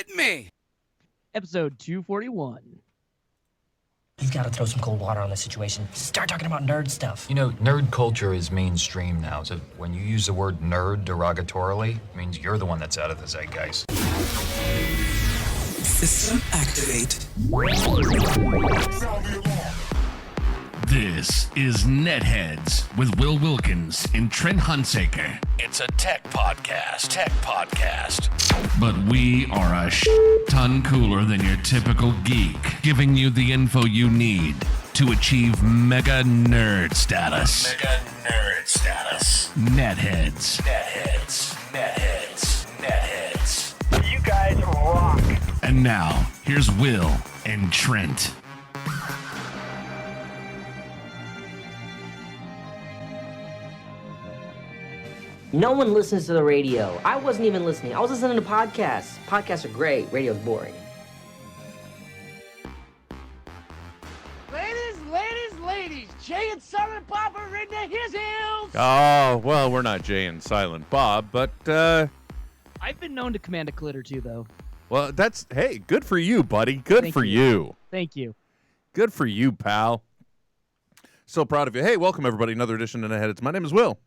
Hit me! Episode 241. You've got to throw some cold water on this situation. Start talking about nerd stuff. You know, nerd culture is mainstream now, so when you use the word nerd derogatorily, it means you're the one that's out of the zeitgeist. System activate. This is NetHeads with Will Wilkins and Trent Hunsaker. It's a tech podcast. But we are a ton cooler than your typical geek, giving you the info you need to achieve mega nerd status. NetHeads. You guys rock. And now, here's Will and Trent. No one listens to the radio. I wasn't even listening. I was listening to podcasts. Podcasts are great. Radio's boring. Ladies, Jay and Silent Bob are in the his hills. Oh, well, we're not Jay and Silent Bob, but, I've been known to command a clit or two, though. well, hey, good for you, buddy. Good Thank for you. Thank you. Good for you, pal. So proud of you. Hey, welcome, everybody. Another edition of NetHeads. My name is Will.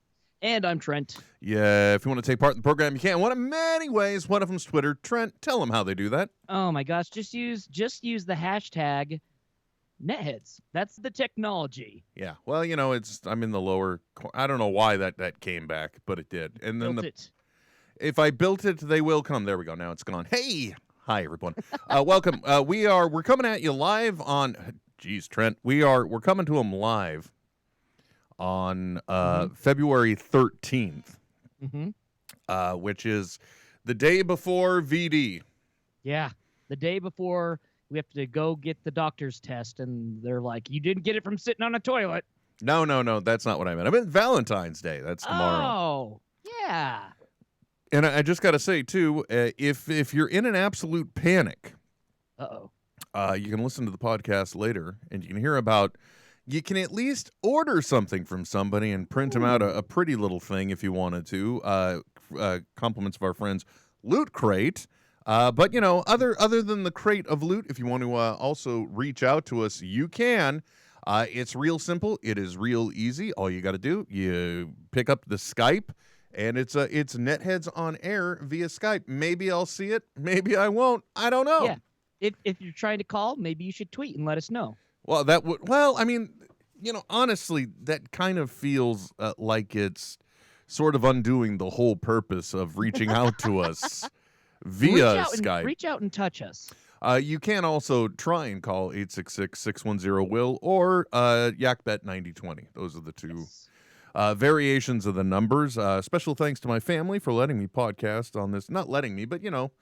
And I'm Trent. Yeah, if you want to take part in the program, you can. One of many ways. One of them's Twitter. Trent, tell them how they do that. Oh my gosh, just use the hashtag NetHeads. That's the technology. Yeah, well, you know, I'm in the lower. I don't know why that came back, but it did. And then Built it. if I built it, they will come. There we go. Now it's gone. Hey, hi everyone. Welcome. We're coming at you live on. Geez, Trent, we're coming to them live on February 13th, which is the day before VD. Yeah, the day before we have to go get the doctor's test, and they're like, "You didn't get it from sitting on a toilet." No, that's not what I meant. I meant Valentine's Day. That's tomorrow. Oh, yeah. And I just got to say, too, if you're in an absolute panic, Uh-oh. You can listen to the podcast later, and you can hear about. You can at least order something from somebody and print them out a pretty little thing if you wanted to. Compliments of our friends Loot Crate. But, you know, other than the crate of loot, if you want to also reach out to us, you can. It's real simple. It is real easy. All you got to do, you pick up the Skype, and it's NetHeads on air via Skype. Maybe I'll see it. Maybe I won't. I don't know. Yeah. If you're trying to call, maybe you should tweet and let us know. Well, I mean, you know, honestly, that kind of feels like it's sort of undoing the whole purpose of reaching out to us via Skype. Reach out and touch us. You can also try and call 866-610-WILL or YakBet9020. Those are the two variations of the numbers. Special thanks to my family for letting me podcast on this. Not letting me, but, you know,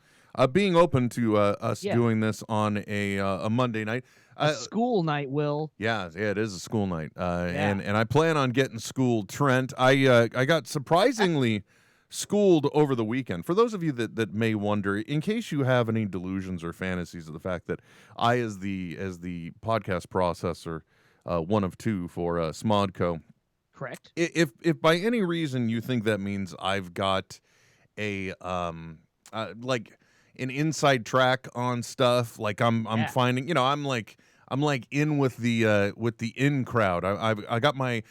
being open to us doing this on a Monday night. A school night, Will. Yeah, it is a school night. And I plan on getting schooled, Trent. I got surprisingly schooled over the weekend. For those of you that may wonder, in case you have any delusions or fantasies of the fact that I, as the podcast processor, one of two for Smodco. Correct. If by any reason you think that means I've got a like an inside track on stuff, like I'm finding, you know, I'm like in with the in crowd. I got my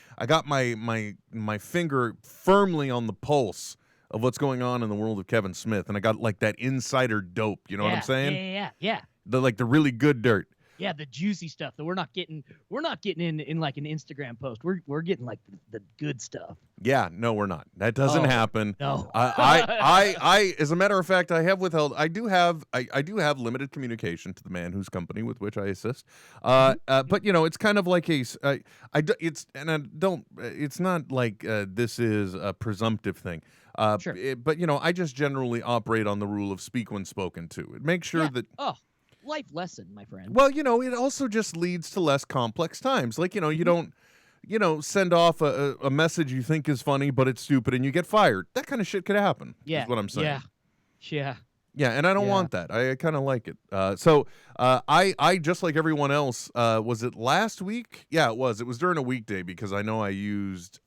finger firmly on the pulse of what's going on in the world of Kevin Smith, and I got like that insider dope. You know what I'm saying? Yeah. The really good dirt. Yeah, the juicy stuff that we're not getting in like an Instagram post. We're getting like the good stuff. Yeah, no, we're not. That doesn't happen. No. I as a matter of fact, I have withheld. I do have limited communication to the man whose company with which I assist. But you know, it's kind of like it's not like this is a presumptive thing. Sure. But you know, I just generally operate on the rule of speak when spoken to. Make sure that. Oh. Life lesson, my friend. Well, you know, it also just leads to less complex times. Like, you know, you don't, you know, send off a message you think is funny, but it's stupid and you get fired. That kind of shit could happen. Yeah. Is what I'm saying. Yeah. Yeah, and I don't want that. I kind of like it. So I just like everyone else, was it last week? Yeah, it was. It was during a weekday because I know I used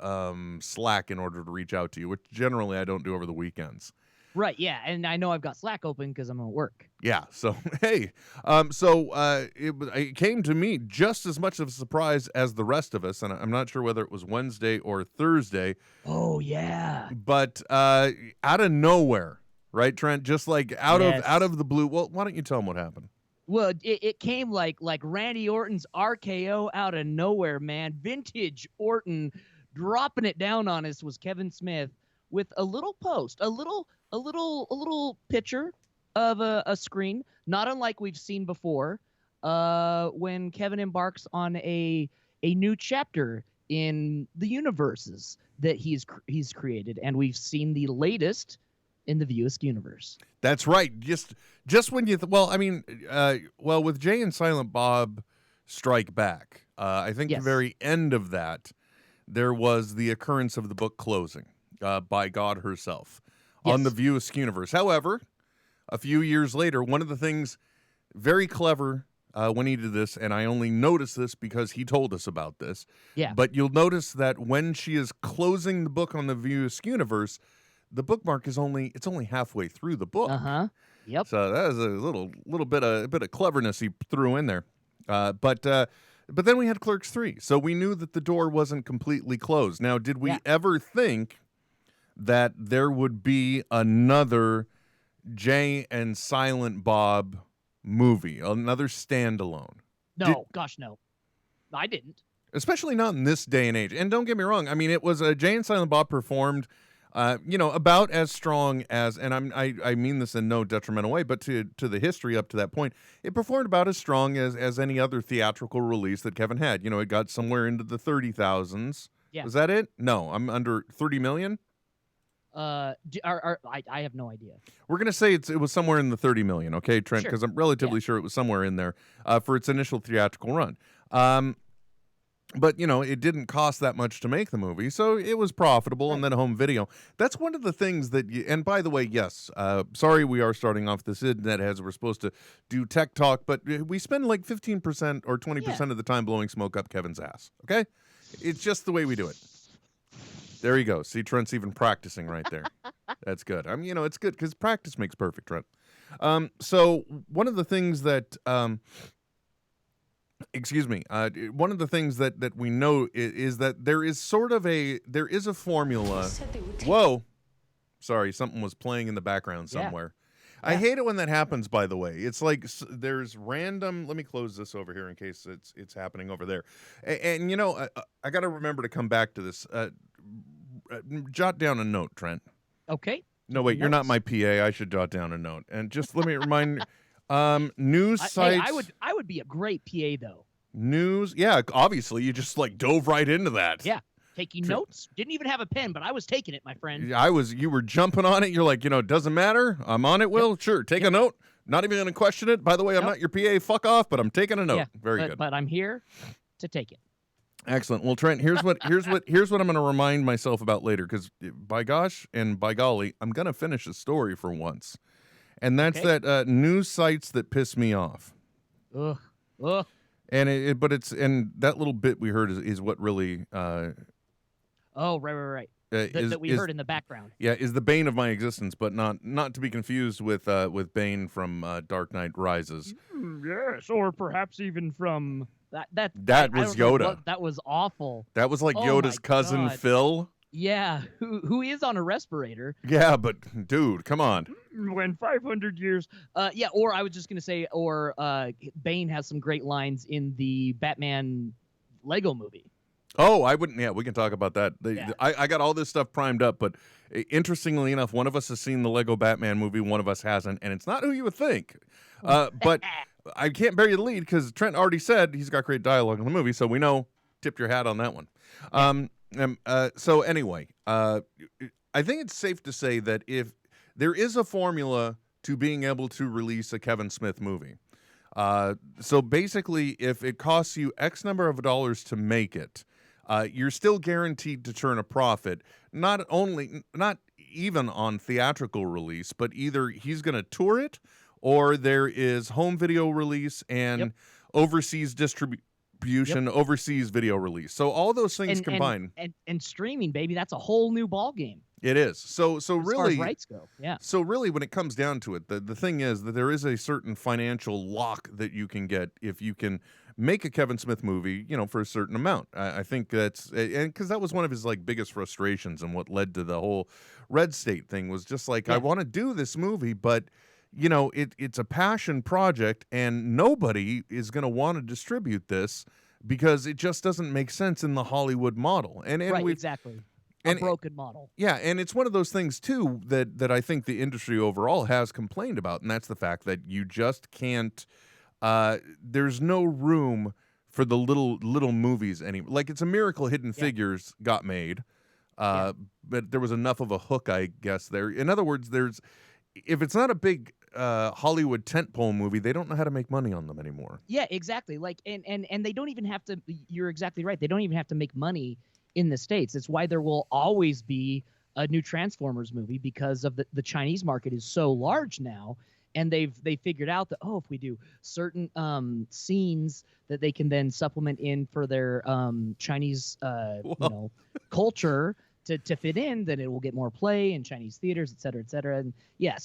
Slack in order to reach out to you, which generally I don't do over the weekends. Right, yeah, and I know I've got Slack open because I'm at work. Yeah. So hey, it came to me just as much of a surprise as the rest of us, and I'm not sure whether it was Wednesday or Thursday, Oh yeah. but out of nowhere, right, Trent? Just like out Yes. of the blue. Well, why don't you tell them what happened? Well, it came like Randy Orton's RKO out of nowhere, man. Vintage Orton dropping it down on us was Kevin Smith with a little post, a little picture of a screen, not unlike we've seen before, when Kevin embarks on a new chapter in the universes that he's created, and we've seen the latest in the View Askew universe. That's right. Just when you with Jay and Silent Bob Strike Back, I think Yes. the very end of that, there was the occurrence of the book closing by God herself on the Yes. View Askew universe. However, a few years later, one of the things very clever when he did this, and I only noticed this because he told us about this. Yeah. But you'll notice that when she is closing the book on the View Askew universe, the bookmark is only halfway through the book. Yep. So that was a little bit of cleverness he threw in there. But then we had Clerks 3, so we knew that the door wasn't completely closed. Now, did we ever think that there would be another Jay and Silent Bob movie, another standalone? No, gosh, no. I didn't. Especially not in this day and age. And don't get me wrong, I mean, it was Jay and Silent Bob performed about as strong as, and I mean this in no detrimental way, but to the history up to that point, it performed about as strong as any other theatrical release that Kevin had. It got somewhere into the 30,000s. Yeah. Was that it? No, I'm under 30 million. I have no idea. We're gonna say it was somewhere in the 30 million, okay, Trent? Sure. Because I'm relatively sure it was somewhere in there for its initial theatrical run. But, it didn't cost that much to make the movie, so it was profitable, and then home video. That's one of the things that and by the way, yes, sorry we are starting off this NetHeads. We're supposed to do tech talk, but we spend like 15% or 20% of the time blowing smoke up Kevin's ass, okay? It's just the way we do it. There you go. See, Trent's even practicing right there. That's good. It's good because practice makes perfect, Trent. So one of the things that... one of the things that we know is that there is a formula. Whoa, sorry, something was playing in the background somewhere. Yeah. I hate it when that happens. By the way, it's like there's random. Let me close this over here in case it's happening over there. And I got to remember to come back to this. Jot down a note, Trent. Okay. No, wait, you're not my PA. I should jot down a note. And just let me remind. News sites. I would be a great PA though. News, yeah. Obviously, you just dove right into that. Yeah, taking notes. Didn't even have a pen, but I was taking it, my friend. You were jumping on it. You're like, it doesn't matter. I'm on it. Will sure take a note. Not even gonna question it. By the way, I'm not your PA. Fuck off. But I'm taking a note. Yeah, Very good. But I'm here to take it. Excellent. Well, Trent, here's what I'm going to remind myself about later, because by gosh and by golly, I'm going to finish a story for once. And that's that news sites that piss me off. Ugh. And and that little bit we heard is what really. Oh, right. That we heard in the background. Yeah, is the bane of my existence, but not to be confused with Bane from Dark Knight Rises. Yes, or perhaps even from that was Yoda. That was awful. That was like Yoda's cousin Phil. Yeah, who is on a respirator. Yeah, but dude, come on. When 500 years. Or I was just going to say, Bane has some great lines in the Batman Lego movie. Oh, I wouldn't. Yeah, we can talk about that. I got all this stuff primed up, but interestingly enough, one of us has seen the Lego Batman movie, one of us hasn't, and it's not who you would think. But I can't bury the lead because Trent already said he's got great dialogue in the movie, so we know. Tip your hat on that one. So anyway, I think it's safe to say that if there is a formula to being able to release a Kevin Smith movie, so basically, if it costs you X number of dollars to make it, you're still guaranteed to turn a profit. Not even on theatrical release, but either he's going to tour it, or there is home video release and overseas distribution, overseas video release. So all those things combined. And streaming, baby, that's a whole new ball game. It is. So as far really, as rights go. Yeah. so really, when it comes down to it, the thing is that there is a certain financial lock that you can get if you can make a Kevin Smith movie, for a certain amount. I think that's, and because that was one of his like biggest frustrations, and what led to the whole Red State thing was just like, I want to do this movie, but it's a passion project, and nobody is going to want to distribute this because it just doesn't make sense in the Hollywood model. And Right, we've, exactly. and A broken model. yeah, and it's one of those things too that I think the industry overall has complained about, and that's the fact that you just can't. There's no room for the little movies anymore. Like, it's a miracle Hidden Figures got made, but there was enough of a hook, I guess. There, in other words, if it's not a big Hollywood tentpole movie, they don't know how to make money on them anymore. Yeah, exactly. Like, and they don't even have to. You're exactly right. They don't even have to make money in the States. It's why there will always be a new Transformers movie, because of the Chinese market is so large now, and they figured out that, if we do certain scenes that they can then supplement in for their Chinese culture to fit in, then it will get more play in Chinese theaters, et cetera, and it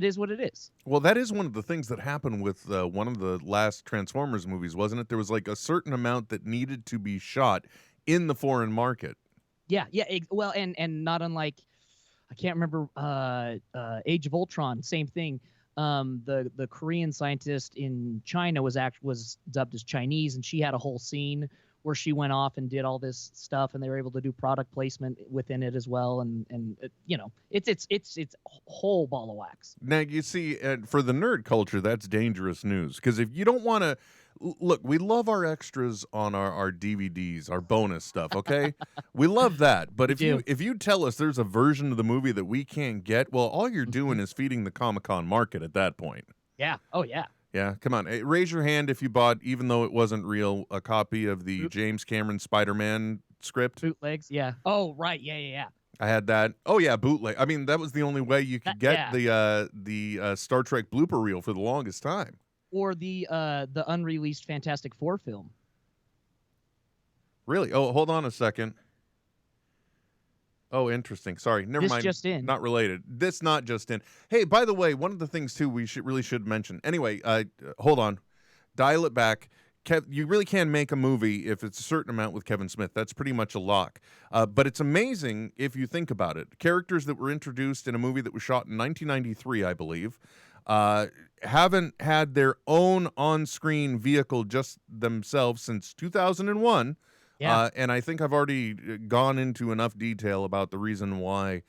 is what it is. Well, that is one of the things that happened with one of the last Transformers movies, wasn't it? There was like a certain amount that needed to be shot in the foreign market. Yeah. Well, and not unlike, I can't remember, Age of Ultron, same thing. The Korean scientist in China was dubbed as Chinese, and she had a whole scene where she went off and did all this stuff, and they were able to do product placement within it as well. And it's a whole ball of wax. Now, you see, for the nerd culture, that's dangerous news, because if you don't want to look, we love our extras on our DVDs, our bonus stuff. Okay, we love that. But if you tell us there's a version of the movie that we can't get, well, all you're doing is feeding the Comic-Con market at that point. Yeah. Oh yeah. Yeah, come on. Hey, raise your hand if you bought, even though it wasn't real, a copy of the James Cameron Spider-Man script. Bootlegs, yeah. Oh, right, yeah. I had that. Oh yeah, bootleg. I mean, that was the only way you could get the Star Trek blooper reel for the longest time. Or the unreleased Fantastic Four film. Really? Oh, hold on a second. Oh, interesting. Sorry, never mind. Just in. Not related. This not just in. Hey, by the way, one of the things too we should mention. Anyway, hold on. Dial it back. You really can make a movie if it's a certain amount with Kevin Smith. That's pretty much a lock. But it's amazing if you think about it. Characters that were introduced in a movie that was shot in 1993, I believe, haven't had their own on-screen vehicle just themselves since 2001. Yeah. And I think I've already gone into enough detail about the reason why.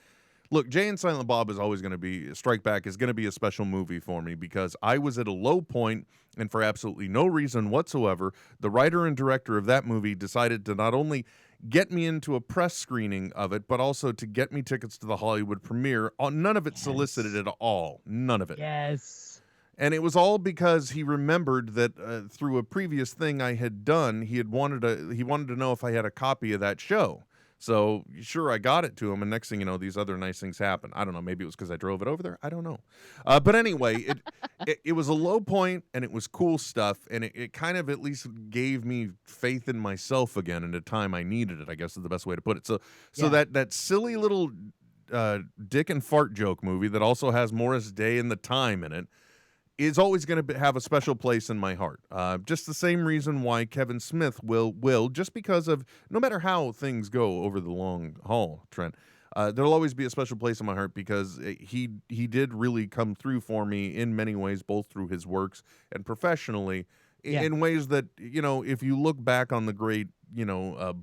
Look, Jay and Silent Bob is always going to be, Strike Back is going to be a special movie for me, because I was at a low point, and for absolutely no reason whatsoever, the writer and director of that movie decided to not only get me into a press screening of it, but also to get me tickets to the Hollywood premiere. None of it solicited at all. None of it. Yes. And it was all because he remembered that through a previous thing I had done, he wanted to know if I had a copy of that show. So sure, I got it to him, and next thing you know, these other nice things happen. I don't know, maybe it was because I drove it over there. I don't know. But anyway, it was a low point, and it was cool stuff, and it kind of at least gave me faith in myself again in a time I needed it, I guess is the best way to put it. So that silly little dick and fart joke movie that also has Morris Day and The Time in it is always going to have a special place in my heart. Just the same reason why Kevin Smith will, just because of, no matter how things go over the long haul, Trent, there'll always be a special place in my heart, because he did really come through for me in many ways, both through his works and professionally, in ways that, if you look back on the great,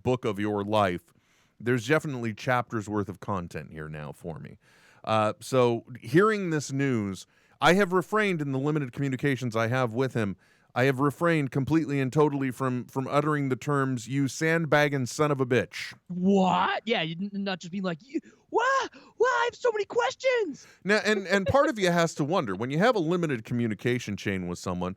book of your life, there's definitely chapters worth of content here now for me. So hearing this news, I have refrained in the limited communications I have with him. I have refrained completely and totally from uttering the terms, "you sandbagging son of a bitch." What? Yeah, you not just being like, what? I have so many questions. Now, and part of you has to wonder, when you have a limited communication chain with someone,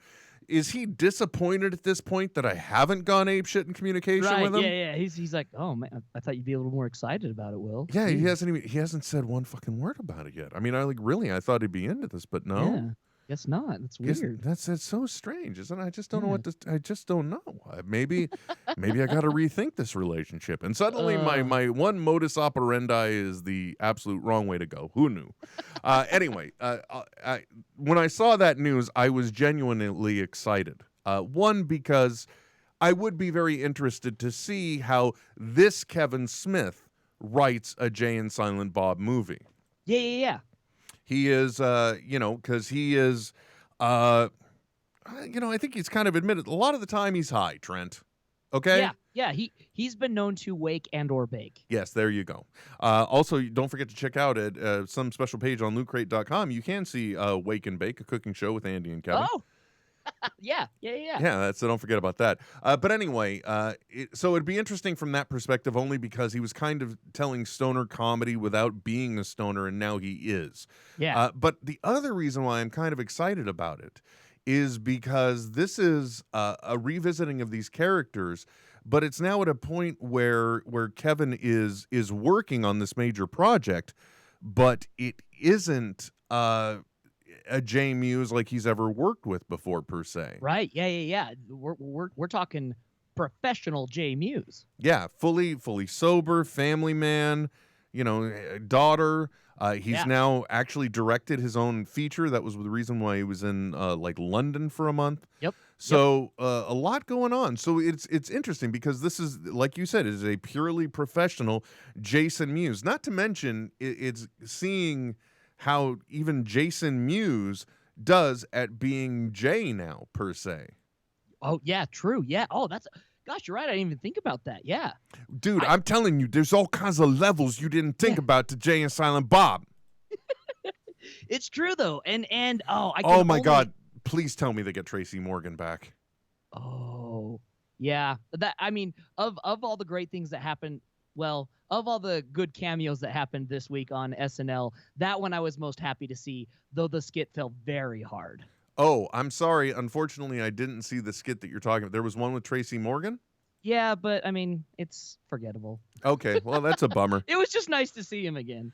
is he disappointed at this point that I haven't gone apeshit in communication with him? Yeah. He's like, oh man, I thought you'd be a little more excited about it, Will. Yeah, he hasn't said one fucking word about it yet. I mean, I thought he'd be into this, but no. Guess not. That's Guess weird. that's so strange, isn't it? I just don't know what to. I just don't know. Maybe I got to rethink this relationship. And suddenly, my one modus operandi is the absolute wrong way to go. Who knew? Anyway, when I saw that news, I was genuinely excited. One, because I would be very interested to see how this Kevin Smith writes a Jay and Silent Bob movie. Yeah. He is, because he is, I think he's kind of admitted a lot of the time he's high, Trent. Okay? Yeah. He's been known to wake and or bake. Yes, there you go. Also, don't forget to check out at some special page on lootcrate.com. You can see Wake and Bake, a cooking show with Andy and Kevin. Oh, yeah. So don't forget about that. But anyway, so it'd be interesting from that perspective only because he was kind of telling stoner comedy without being a stoner, and now he is. Yeah. But the other reason why I'm kind of excited about it is because this is a revisiting of these characters, but it's now at a point where Kevin is working on this major project, but it isn't a Jay Muse like he's ever worked with before, per se. Right. Yeah. We're talking professional Jay Muse. Yeah, fully sober, family man, daughter. He's now actually directed his own feature. That was the reason why he was in London for a month. Yep. So a lot going on. So it's interesting because this is, like you said, is a purely professional Jason Mewes. Not to mention it's seeing how even Jason Mewes does at being Jay now, per se. Oh, yeah, true. Yeah. Oh, gosh, you're right. I didn't even think about that. Yeah. Dude, I'm telling you, there's all kinds of levels you didn't think about to Jay and Silent Bob. It's true, though. And oh my God. Please tell me they get Tracy Morgan back. Oh, yeah. Of all the great things that happened, well, of all the good cameos that happened this week on SNL, that one I was most happy to see, though the skit fell very hard. Oh, I'm sorry. Unfortunately, I didn't see the skit that you're talking about. There was one with Tracy Morgan? Yeah, but, it's forgettable. Okay, well, that's a bummer. It was just nice to see him again.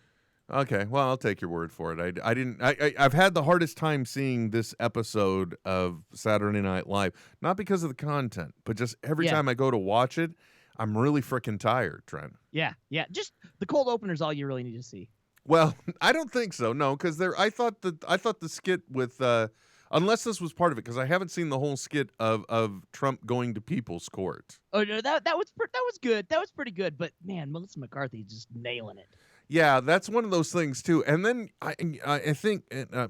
Okay, well, I'll take your word for it. I've had the hardest time seeing this episode of Saturday Night Live, not because of the content, but just every time I go to watch it, I'm really freaking tired, Trent. Yeah. Just the cold opener is all you really need to see. Well, I don't think so. No, because I thought the skit with unless this was part of it, because I haven't seen the whole skit of Trump going to People's Court. Oh no, that was good. That was pretty good. But man, Melissa McCarthy is just nailing it. Yeah, that's one of those things too. And then I think,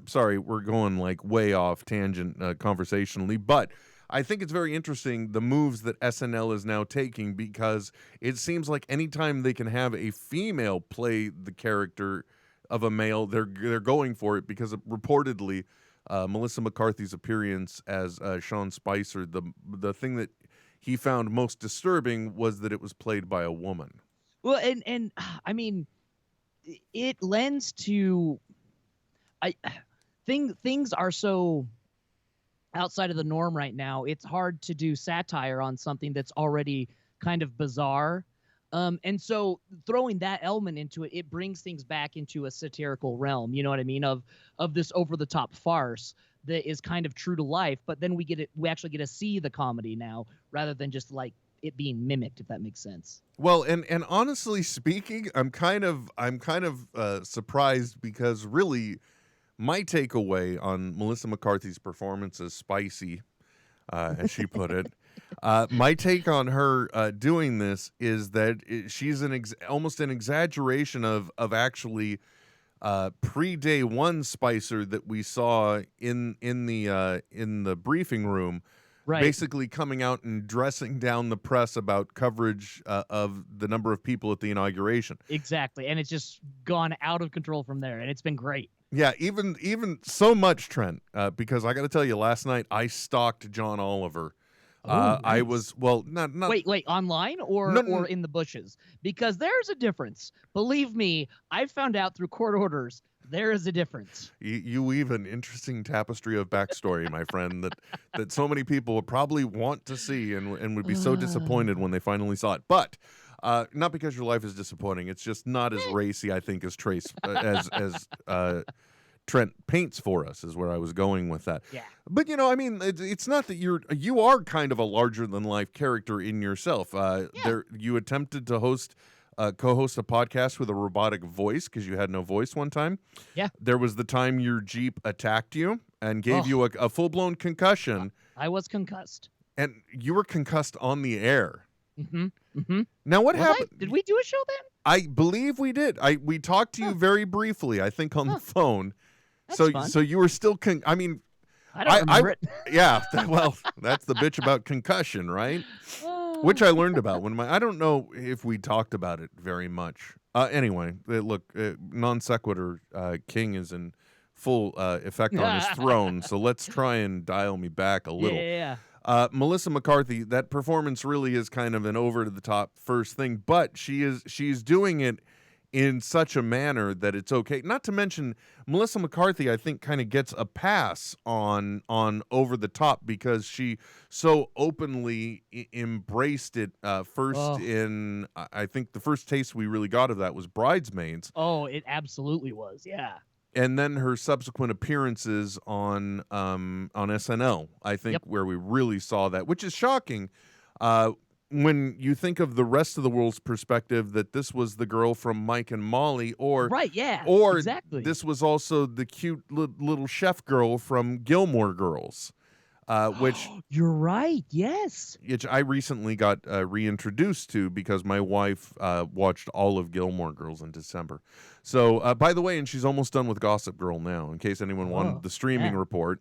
sorry, we're going like way off tangent conversationally, but I think it's very interesting the moves that SNL is now taking, because it seems like anytime they can have a female play the character of a male, they're going for it, because reportedly Melissa McCarthy's appearance as Sean Spicer, the thing that he found most disturbing was that it was played by a woman. Well, and it lends to things are so outside of the norm right now. It's hard to do satire on something that's already kind of bizarre. And so throwing that element into it, it brings things back into a satirical realm, you know what I mean, of this over-the-top farce that is kind of true to life, but then we actually get to see the comedy now, rather than just like it being mimicked, if that makes sense. Well, and honestly speaking, I'm kind of surprised, because really my takeaway on Melissa McCarthy's performance as Spicy, as she put it, my take on her doing this is that she's almost an exaggeration of actually pre-day one Spicer that we saw in the briefing room. Right. Basically coming out and dressing down the press about coverage of the number of people at the inauguration. Exactly. And it's just gone out of control from there. And it's been great. Yeah, even so much, Trent, because I got to tell you, last night I stalked John Oliver. Nice. I was, not wait, online or in the bushes? Because there's a difference. Believe me, I found out through court orders. There is a difference. You weave an interesting tapestry of backstory, my friend, that so many people would probably want to see and would be so disappointed when they finally saw it. But not because your life is disappointing. It's just not as racy, I think, as Trent paints for us is where I was going with that. Yeah. But I mean, it's not that you are kind of a larger than life character in yourself. You attempted to co-host a podcast with a robotic voice because you had no voice one time. Yeah. There was the time your Jeep attacked you and gave you a full-blown concussion. I was concussed. And you were concussed on the air. Mm-hmm. Mm-hmm. Now, what happened? Did we do a show then? I believe we did. We talked to you very briefly, I think, on the phone. That's fun. So you were still I don't remember it. Yeah, well, that's the bitch about concussion, right? Which I learned about when I don't know if we talked about it very much. Anyway, look, non sequitur king is in full effect on his throne, so let's try and dial me back a little. Yeah. Melissa McCarthy, that performance really is kind of an over to the top first thing, but she's doing it in such a manner that it's okay. Not to mention, Melissa McCarthy, I think, kind of gets a pass on over the top because she so openly embraced it first in, I think the first taste we really got of that was Bridesmaids. Oh, it absolutely was, yeah. And then her subsequent appearances on SNL, I think, where we really saw that, which is shocking. When you think of the rest of the world's perspective, that this was the girl from Mike and Molly, or exactly. This was also the cute little chef girl from Gilmore Girls, which you're right, yes, which I recently got reintroduced to because my wife watched all of Gilmore Girls in December. So, by the way, and she's almost done with Gossip Girl now, in case anyone wanted the streaming report.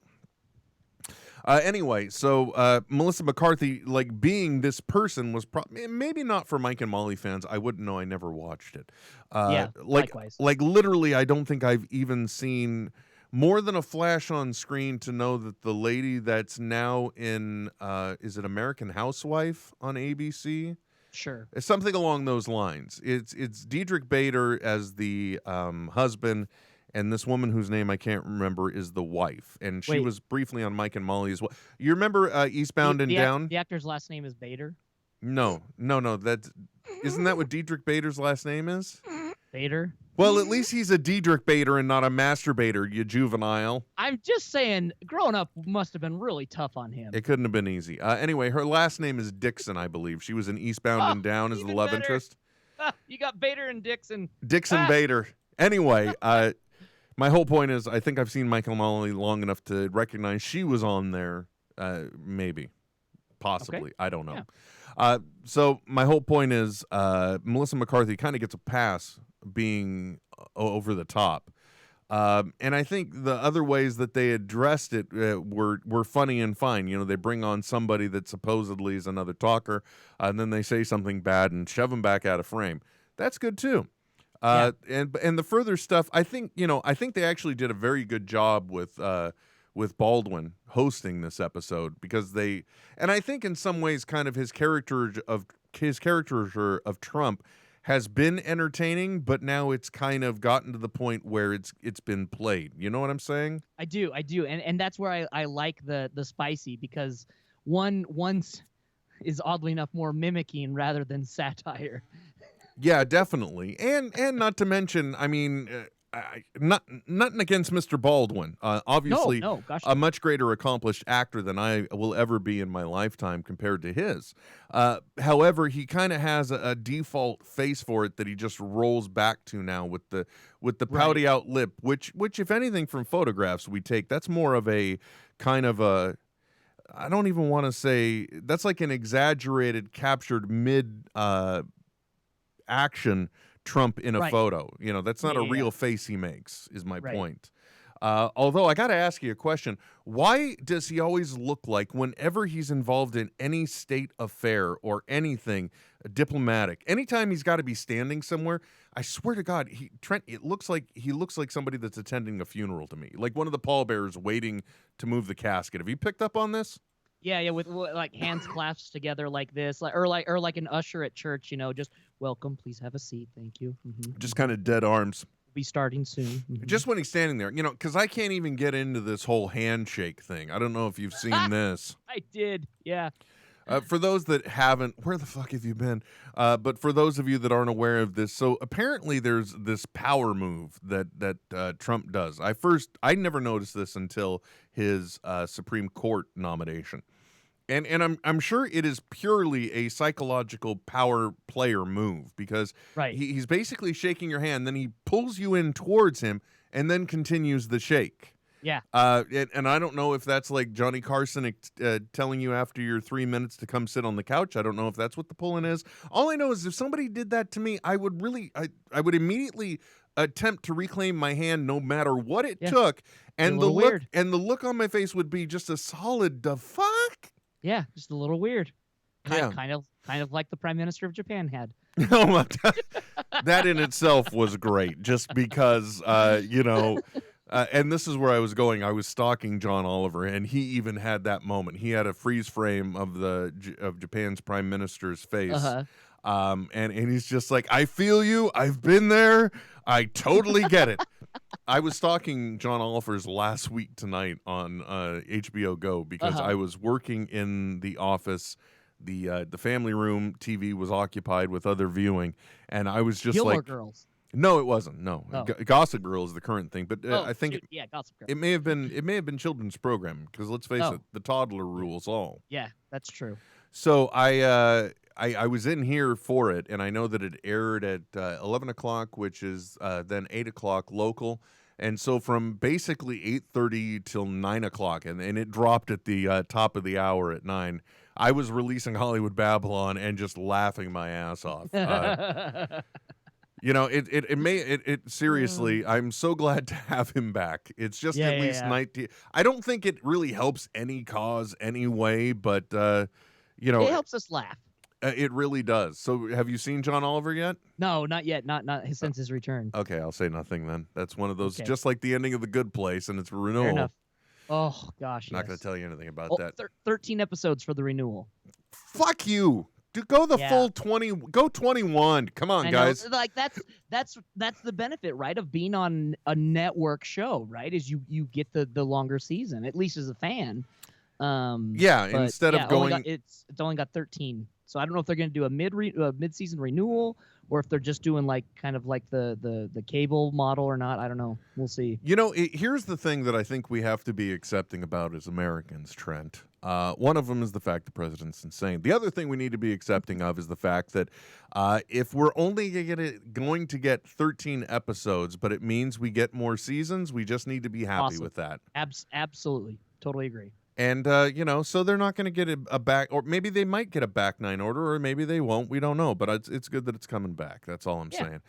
Anyway, so Melissa McCarthy, like being this person, was maybe not for Mike and Molly fans. I wouldn't know. I never watched it. Likewise. Like literally, I don't think I've even seen more than a flash on screen to know that the lady that's now in is it American Housewife on ABC? Sure. It's something along those lines. It's Diedrich Bader as the husband. And this woman whose name I can't remember is the wife. And she was briefly on Mike and Molly as well. You remember Eastbound and Down? The actor's last name is Bader? No. Isn't that what Diedrich Bader's last name is? Bader? Well, at least he's a Diedrich Bader and not a masturbator, you juvenile. I'm just saying, growing up must have been really tough on him. It couldn't have been easy. Anyway, her last name is Dixon, I believe. She was in Eastbound and Down as the love interest. You got Bader and Dixon. Dixon Bader. Anyway, my whole point is, I think I've seen Michael Molly long enough to recognize she was on there, maybe, possibly. Okay. I don't know. Yeah. So my whole point is, Melissa McCarthy kind of gets a pass being over the top. And I think the other ways that they addressed it were funny and fine. You know, they bring on somebody that supposedly is another talker, and then they say something bad and shove them back out of frame. That's good too. And the further stuff, I think they actually did a very good job with Baldwin hosting this episode and I think in some ways kind of his caricature of Trump has been entertaining, but now it's kind of gotten to the point where it's been played. You know what I'm saying? I do, and that's where I like the spicy, because one's is oddly enough more mimicking rather than satire. Yeah, definitely, and not to mention, I mean, nothing against Mr. Baldwin. Obviously, a much greater accomplished actor than I will ever be in my lifetime compared to his. However, he kind of has a default face for it that he just rolls back to now with the pouty out lip, which if anything from photographs we take, that's more of a kind of a. I don't even want to say that's like an exaggerated, captured mid. Action Trump in a photo. You know, that's not a real face he makes, is my point. Although I got to ask you a question. Why does he always look like, whenever he's involved in any state affair or anything diplomatic, anytime he's got to be standing somewhere, I swear to God, he looks like somebody that's attending a funeral to me. Like one of the pallbearers waiting to move the casket. Have you picked up on this? Yeah, with like hands clasped together like this, or like an usher at church, you know, just welcome, please have a seat, thank you. Mm-hmm. Just kind of dead arms. We'll be starting soon. Mm-hmm. Just when he's standing there, you know, because I can't even get into this whole handshake thing. I don't know if you've seen this. I did, yeah. For those that haven't, where the fuck have you been? But for those of you that aren't aware of this, so apparently there's this power move that Trump does. I never noticed this until his Supreme Court nomination. And I'm sure it is purely a psychological power player move because Right. he's basically shaking your hand, then he pulls you in towards him and then continues the shake. Yeah. And I don't know if that's like Johnny Carson telling you after your 3 minutes to come sit on the couch. I don't know if that's what the pull-in is. All I know is if somebody did that to me, I would immediately attempt to reclaim my hand no matter what it took. And the look on my face would be just a solid the fuck. Yeah, just a little weird. Yeah. Kind of like the Prime Minister of Japan had. Oh my God. That in itself was great, just because and this is where I was going. I was stalking John Oliver, and he even had that moment. He had a freeze frame of Japan's Prime Minister's face, and he's just like, "I feel you. I've been there. I totally get it." I was stalking John Oliver's last week tonight on HBO Go because I was working in the office. The family room TV was occupied with other viewing, and I was just Gilmore like, Girls. No, it wasn't. No, Oh. Gossip Girl is the current thing, but I think Gossip Girl. it may have been children's programming because let's face it, the toddler rules all. Yeah, that's true. So I was in here for it, and I know that it aired at 11 o'clock, which is then 8 o'clock local. And so from basically 8:30 till 9 o'clock, and it dropped at the top of the hour at 9, I was releasing Hollywood Babylon and just laughing my ass off. It seriously, I'm so glad to have him back. It's just at least 19. I don't think it really helps any cause anyway, but it helps us laugh. It really does. So have you seen John Oliver yet? No, not yet. Not since his return. Okay, I'll say nothing then. That's one of those, just like the ending of The Good Place, and it's renewal. Fair enough. Oh, gosh, Not going to tell you anything about that. 13 episodes for the renewal. Fuck you. Go the full 20. Go 21. Come on, guys. Like that's the benefit, right, of being on a network show, right? Is you get the longer season, at least as a fan. Instead of going, it's only got 13. So I don't know if they're going to do a mid-season renewal or if they're just doing like kind of like the cable model or not. I don't know. We'll see. Here's the thing that I think we have to be accepting about as Americans, Trent. One of them is the fact the president's insane. The other thing we need to be accepting of is the fact that if we're only going to get 13 episodes, but it means we get more seasons, we just need to be happy with that. Absolutely. Totally agree. And, so they're not going to get a back, or maybe they might get a back 9 order, or maybe they won't. We don't know, but it's good that it's coming back. That's all I'm saying.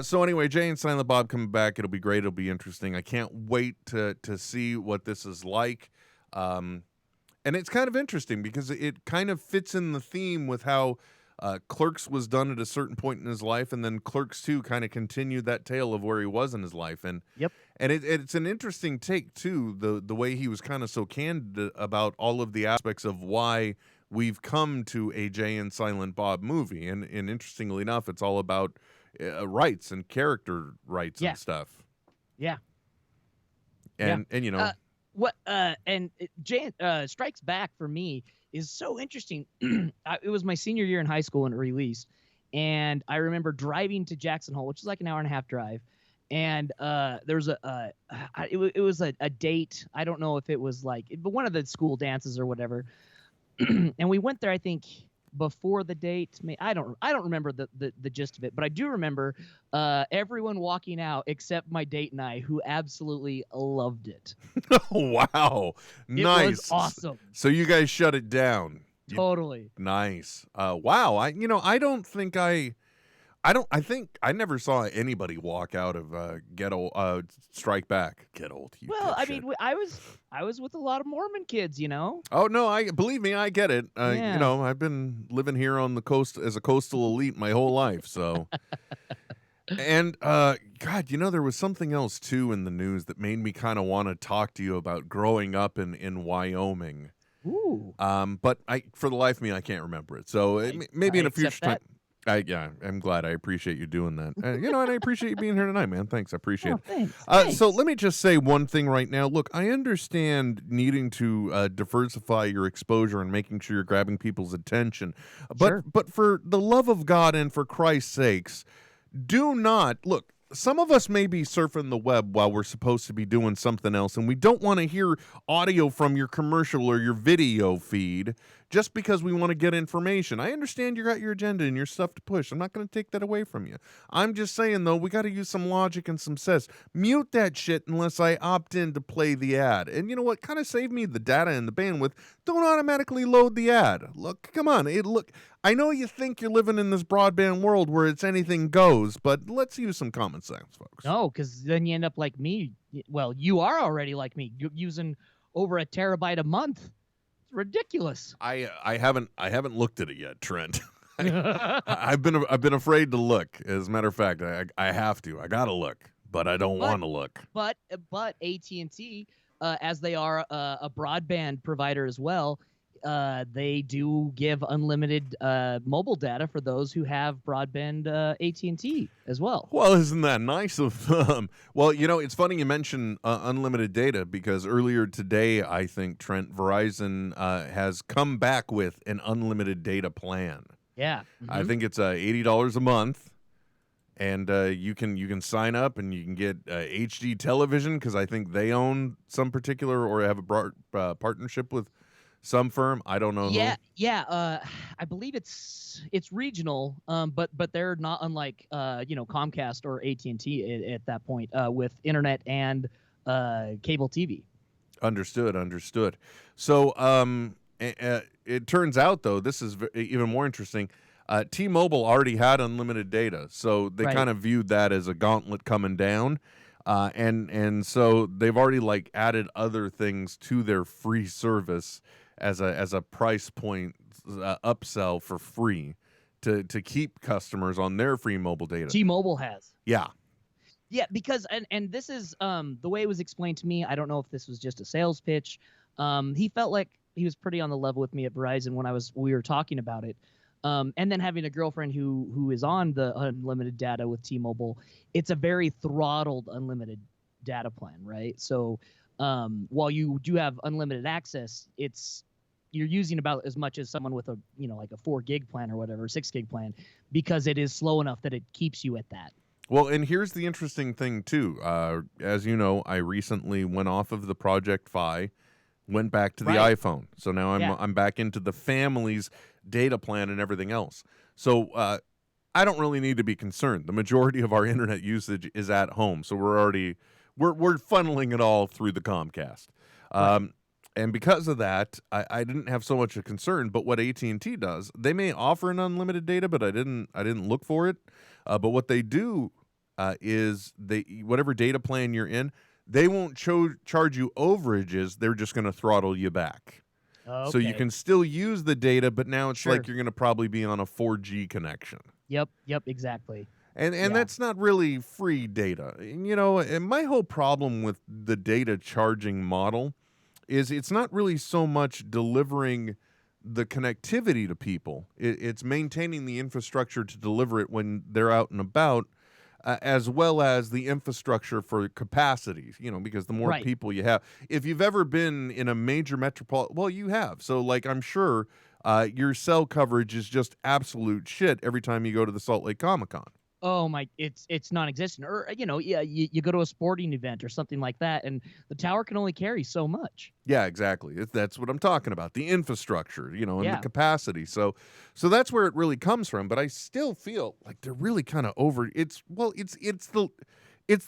So anyway, Jay and Silent Bob coming back. It'll be great. It'll be interesting. I can't wait to see what this is like. And it's kind of interesting because it kind of fits in the theme with how Clerks was done at a certain point in his life, and then Clerks 2 kind of continued that tale of where he was in his life. And it's an interesting take too, the way he was kind of so candid about all of the aspects of why we've come to a Jay and Silent Bob movie. And interestingly enough, it's all about rights and character rights and stuff. Yeah. And Jay Strikes Back for me is so interesting. It was my senior year in high school when it released, and I remember driving to Jackson Hole, which is like an hour and a half drive, and there was it was a date. I don't know if it was but one of the school dances or whatever, and we went there, I think, before the date. I don't remember the gist of it, but I do remember everyone walking out except my date and I, who absolutely loved it. Oh, wow. Nice. It was awesome. So you guys shut it down. Totally. Nice. Wow. I think I never saw anybody walk out of Strike Back. Get old. Well, I mean, I was with a lot of Mormon kids, Oh no, believe me, I get it. I've been living here on the coast as a coastal elite my whole life, so. And God, there was something else too in the news that made me kind of want to talk to you about growing up in Wyoming. Ooh. But for the life of me, I can't remember it. So maybe in a future time. I'm glad. I appreciate you doing that. And I appreciate you being here tonight, man. Thanks. I appreciate it. Thanks. So let me just say one thing right now. Look, I understand needing to diversify your exposure and making sure you're grabbing people's attention. But for the love of God and for Christ's sakes, do not look. Some of us may be surfing the web while we're supposed to be doing something else, and we don't want to hear audio from your commercial or your video feed just because we want to get information. I understand you got your agenda and your stuff to push. I'm not going to take that away from you. I'm just saying, though, we got to use some logic and some sense. Mute that shit unless I opt in to play the ad. And you know what? Kind of save me the data and the bandwidth. Don't automatically load the ad. Look, come on. I know you think you're living in this broadband world where it's anything goes, but let's use some common sense, folks. No, because then you end up like me. Well, you are already like me, using over a terabyte a month. It's ridiculous. I haven't looked at it yet, Trent. I've been afraid to look. As a matter of fact, I have to. I gotta look, but I don't want to look. But AT&T, as they are a broadband provider as well, they do give unlimited mobile data for those who have broadband AT&T as well. Well, isn't that nice of them? Well, it's funny you mention unlimited data because earlier today, I think, Trent, Verizon has come back with an unlimited data plan. Yeah. Mm-hmm. I think it's $80 a month. And you can sign up and you can get HD television because I think they own some particular or have a partnership with some firm. I don't know. Yeah. I believe it's regional, but they're not unlike Comcast or AT&T at that point with internet and cable TV. Understood. So it turns out though, this is even more interesting. T-Mobile already had unlimited data, so they kind of viewed that as a gauntlet coming down, and so they've already added other things to their free service as a price point upsell for free to keep customers on their free mobile data. T-Mobile has. Yeah, because and this is the way it was explained to me. I don't know if this was just a sales pitch. He felt like he was pretty on the level with me at Verizon when we were talking about it. And then having a girlfriend who is on the unlimited data with T-Mobile, it's a very throttled unlimited data plan, right? So while you do have unlimited access, you're using about as much as someone with a 4 gig plan or whatever, 6 gig plan, because it is slow enough that it keeps you at that. Well, and here's the interesting thing too. As you know, I recently went off of the Project Fi, went back to the iPhone. So now I'm back into the family's data plan and everything else. So I don't really need to be concerned. The majority of our internet usage is at home, so we're funneling it all through the Comcast. And because of that, I didn't have so much a concern. But what AT&T does, they may offer an unlimited data, but I didn't look for it. But what they do is whatever data plan you're in, they won't charge you overages. They're just going to throttle you back. Okay. So you can still use the data, but now it's like you're going to probably be on a 4G connection. Yep, exactly. And that's not really free data. And my whole problem with the data charging model is it's not really so much delivering the connectivity to people. It's maintaining the infrastructure to deliver it when they're out and about, as well as the infrastructure for capacity, because the more people you have. If you've ever been in a major metropolitan, well, you have. So, I'm sure your cell coverage is just absolute shit every time you go to the Salt Lake Comic-Con. Oh my, it's non-existent. Or you go to a sporting event or something like that, and the tower can only carry so much. Yeah, exactly. That's what I'm talking about. The infrastructure, and the capacity. So that's where it really comes from. But I still feel like they're really kind of over. It's the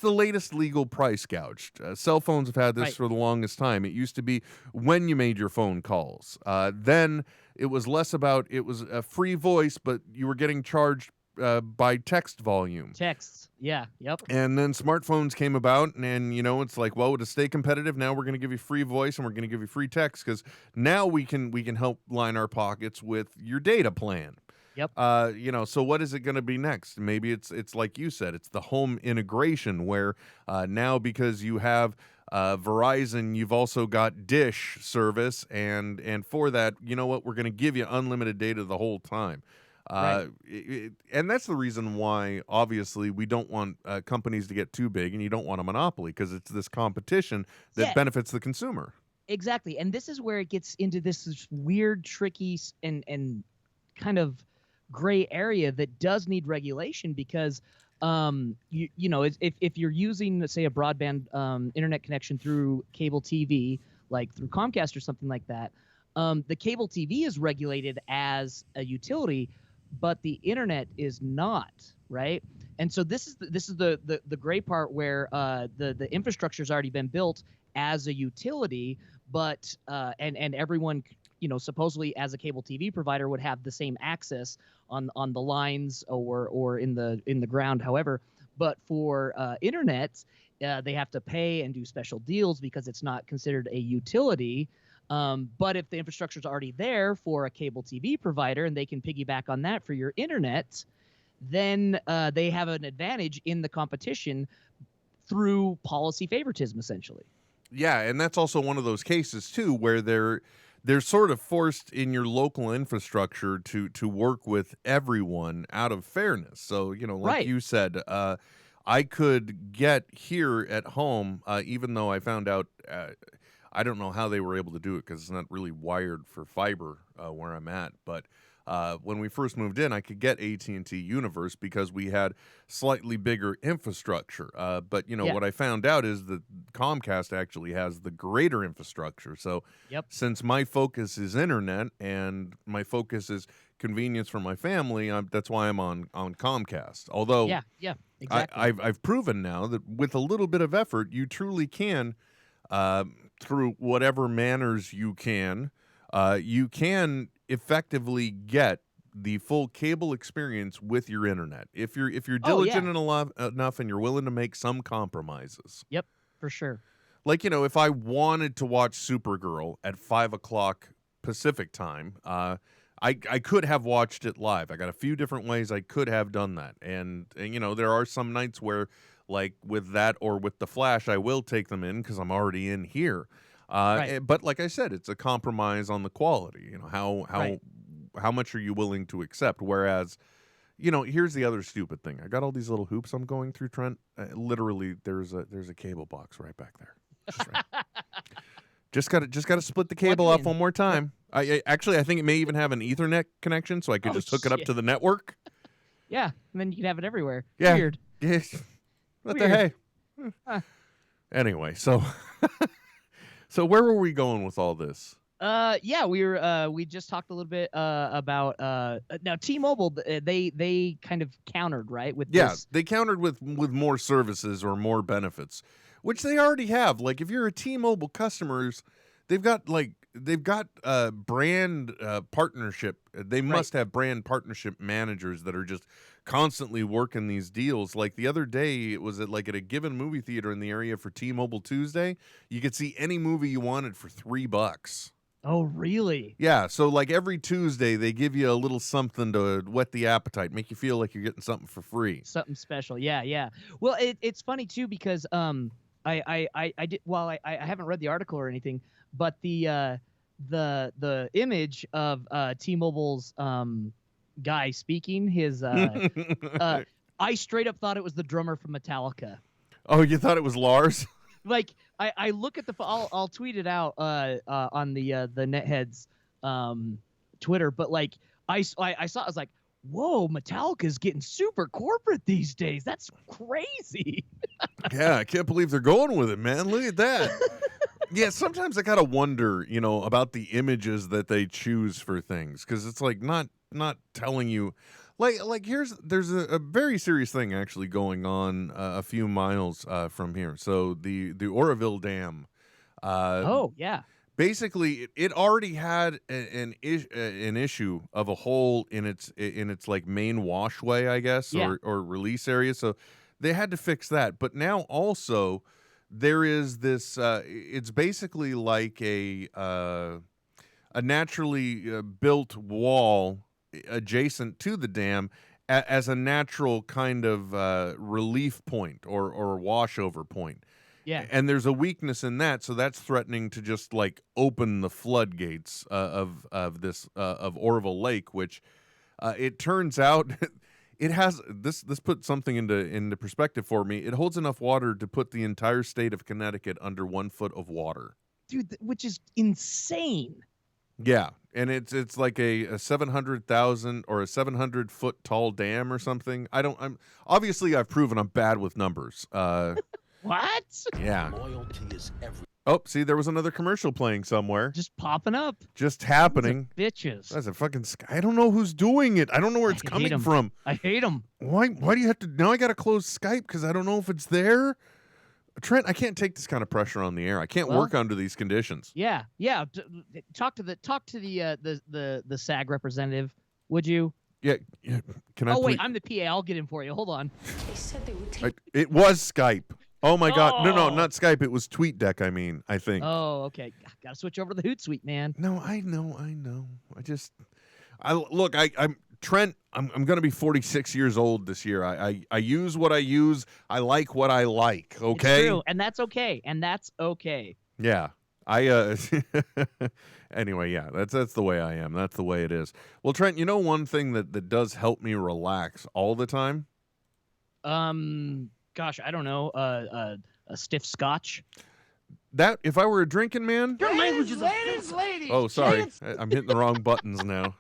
latest legal price gouge. Cell phones have had this for the longest time. It used to be when you made your phone calls. Then it was less about it was a free voice, but you were getting charged by text volume. Texts, yeah, yep. And then smartphones came about, and it's like, well, to stay competitive, now we're going to give you free voice and we're going to give you free text because now we can help line our pockets with your data plan. Yep. So what is it going to be next? Maybe it's like you said, it's the home integration where now because you have Verizon, you've also got Dish service, and for that, you know what, we're going to give you unlimited data the whole time. And that's the reason why, obviously, we don't want companies to get too big, and you don't want a monopoly, because it's this competition that benefits the consumer. Exactly. And this is where it gets into this weird, tricky, and kind of gray area that does need regulation, because you know, if you're using, let's say, a broadband internet connection through cable TV, like through Comcast or something like that, the cable TV is regulated as a utility, but the internet is not, right? And so this is the gray part where the infrastructure's already been built as a utility, but and everyone, you know, supposedly as a cable TV provider would have the same access on the lines or in the ground, however. But for internet, they have to pay and do special deals because it's not considered a utility. But if the infrastructure is already there for a cable TV provider and they can piggyback on that for your internet, then they have an advantage in the competition through policy favoritism, essentially. Yeah, and that's also one of those cases too where they're sort of forced in your local infrastructure to work with everyone out of fairness. So, you know, like you said, I could get here at home, even though I found out. I don't know how they were able to do it because it's not really wired for fiber where I'm at. But when we first moved in, I could get AT&T Universe because we had slightly bigger infrastructure. But, you know, what I found out is that Comcast actually has the greater infrastructure. So since my focus is internet and my focus is convenience for my family, that's why I'm on Comcast. Although exactly. I've proven now that with a little bit of effort, you truly can through whatever manners you can effectively get the full cable experience with your internet if you're diligent enough and you're willing to make some compromises. Yep, for sure. Like, you know, if I wanted to watch Supergirl at 5:00 Pacific time, I could have watched it live. I got a few different ways I could have done that, and you know, there are some nights where, like with that or with The Flash, I will take them in because I'm already in here. But like I said, it's a compromise on the quality. You know, how much are you willing to accept? Whereas, you know, here's the other stupid thing. I got all these little hoops I'm going through, Trent. Literally, there's a cable box right back there. Just gotta split the cable off one more time. I think it may even have an Ethernet connection, so I could just hook it up to the network. Yeah, and then you can have it everywhere. Yeah. Weird. Yeah. What the hey? Anyway, so where were we going with all this? We just talked a little bit about now T-Mobile. They kind of countered, right? With this. They countered with more services or more benefits, which they already have. Like if you're a T-Mobile customers, they've got brand partnership. They must have brand partnership managers that are just constantly working these deals. Like the other day, it was at a given movie theater in the area for T-Mobile Tuesday. You could see any movie you wanted for $3. Oh, really? Yeah. So like every Tuesday, they give you a little something to whet the appetite, make you feel like you're getting something for free. Something special. Yeah. Well, it's funny too because I haven't read the article or anything, but the image of T-Mobile's guy speaking, his I straight up thought it was the drummer from Metallica. Oh, you thought it was Lars? Like I look at I'll tweet it out on the NetHeads Twitter, but like I saw I was like, whoa, Metallica's getting super corporate these days. That's crazy. Yeah, I can't believe they're going with it, man. Look at that. Yeah, sometimes I gotta wonder, you know, about the images that they choose for things, because it's like not telling you, like there's a very serious thing actually going on a few miles from here. So the Oroville Dam. Basically, it already had an issue of a hole in its like main washway, I guess, or release area. So they had to fix that. But now also there is this. It's basically like a naturally built wall adjacent to the dam as a natural kind of relief point or washover point. Yeah. And there's a weakness in that, so that's threatening to just like open the floodgates of Orville Lake, which It turns out it has this put something into perspective for me. It holds enough water to put the entire state of Connecticut under 1 foot of water. Dude, which is insane. Yeah, and it's like a 700,000 or a 700-foot tall dam or something. I'm obviously I've proven I'm bad with numbers. What? Yeah. Loyalty is everything. Oh, see, there was another commercial playing somewhere. Just popping up. Just happening. Bitches. That's a fucking I don't know who's doing it. I don't know where it's coming from. I hate them. Why do you have to now? I got to close Skype because I don't know if it's there. Trent, I can't take this kind of pressure on the air. I can't work under these conditions. Yeah. Talk to the SAG representative, would you? Yeah. Can I? Oh wait, I'm the PA. I'll get him for you. Hold on. They said they would take. It was Skype. Oh my God! No, Oh. not Skype. It was TweetDeck. I think. Oh, okay. Got to switch over to the Hootsuite, man. No, I know. I'm Trent. I'm going to be 46 years old this year. I use what I use. I like what I like. Okay. It's true, and that's okay. Yeah. Anyway, yeah, that's the way I am. That's the way it is. Well, Trent, you know one thing that does help me relax all the time? Gosh, I don't know. A stiff scotch. That if I were a drinking man. Your language is ladies. Oh, sorry. I'm hitting the wrong buttons now.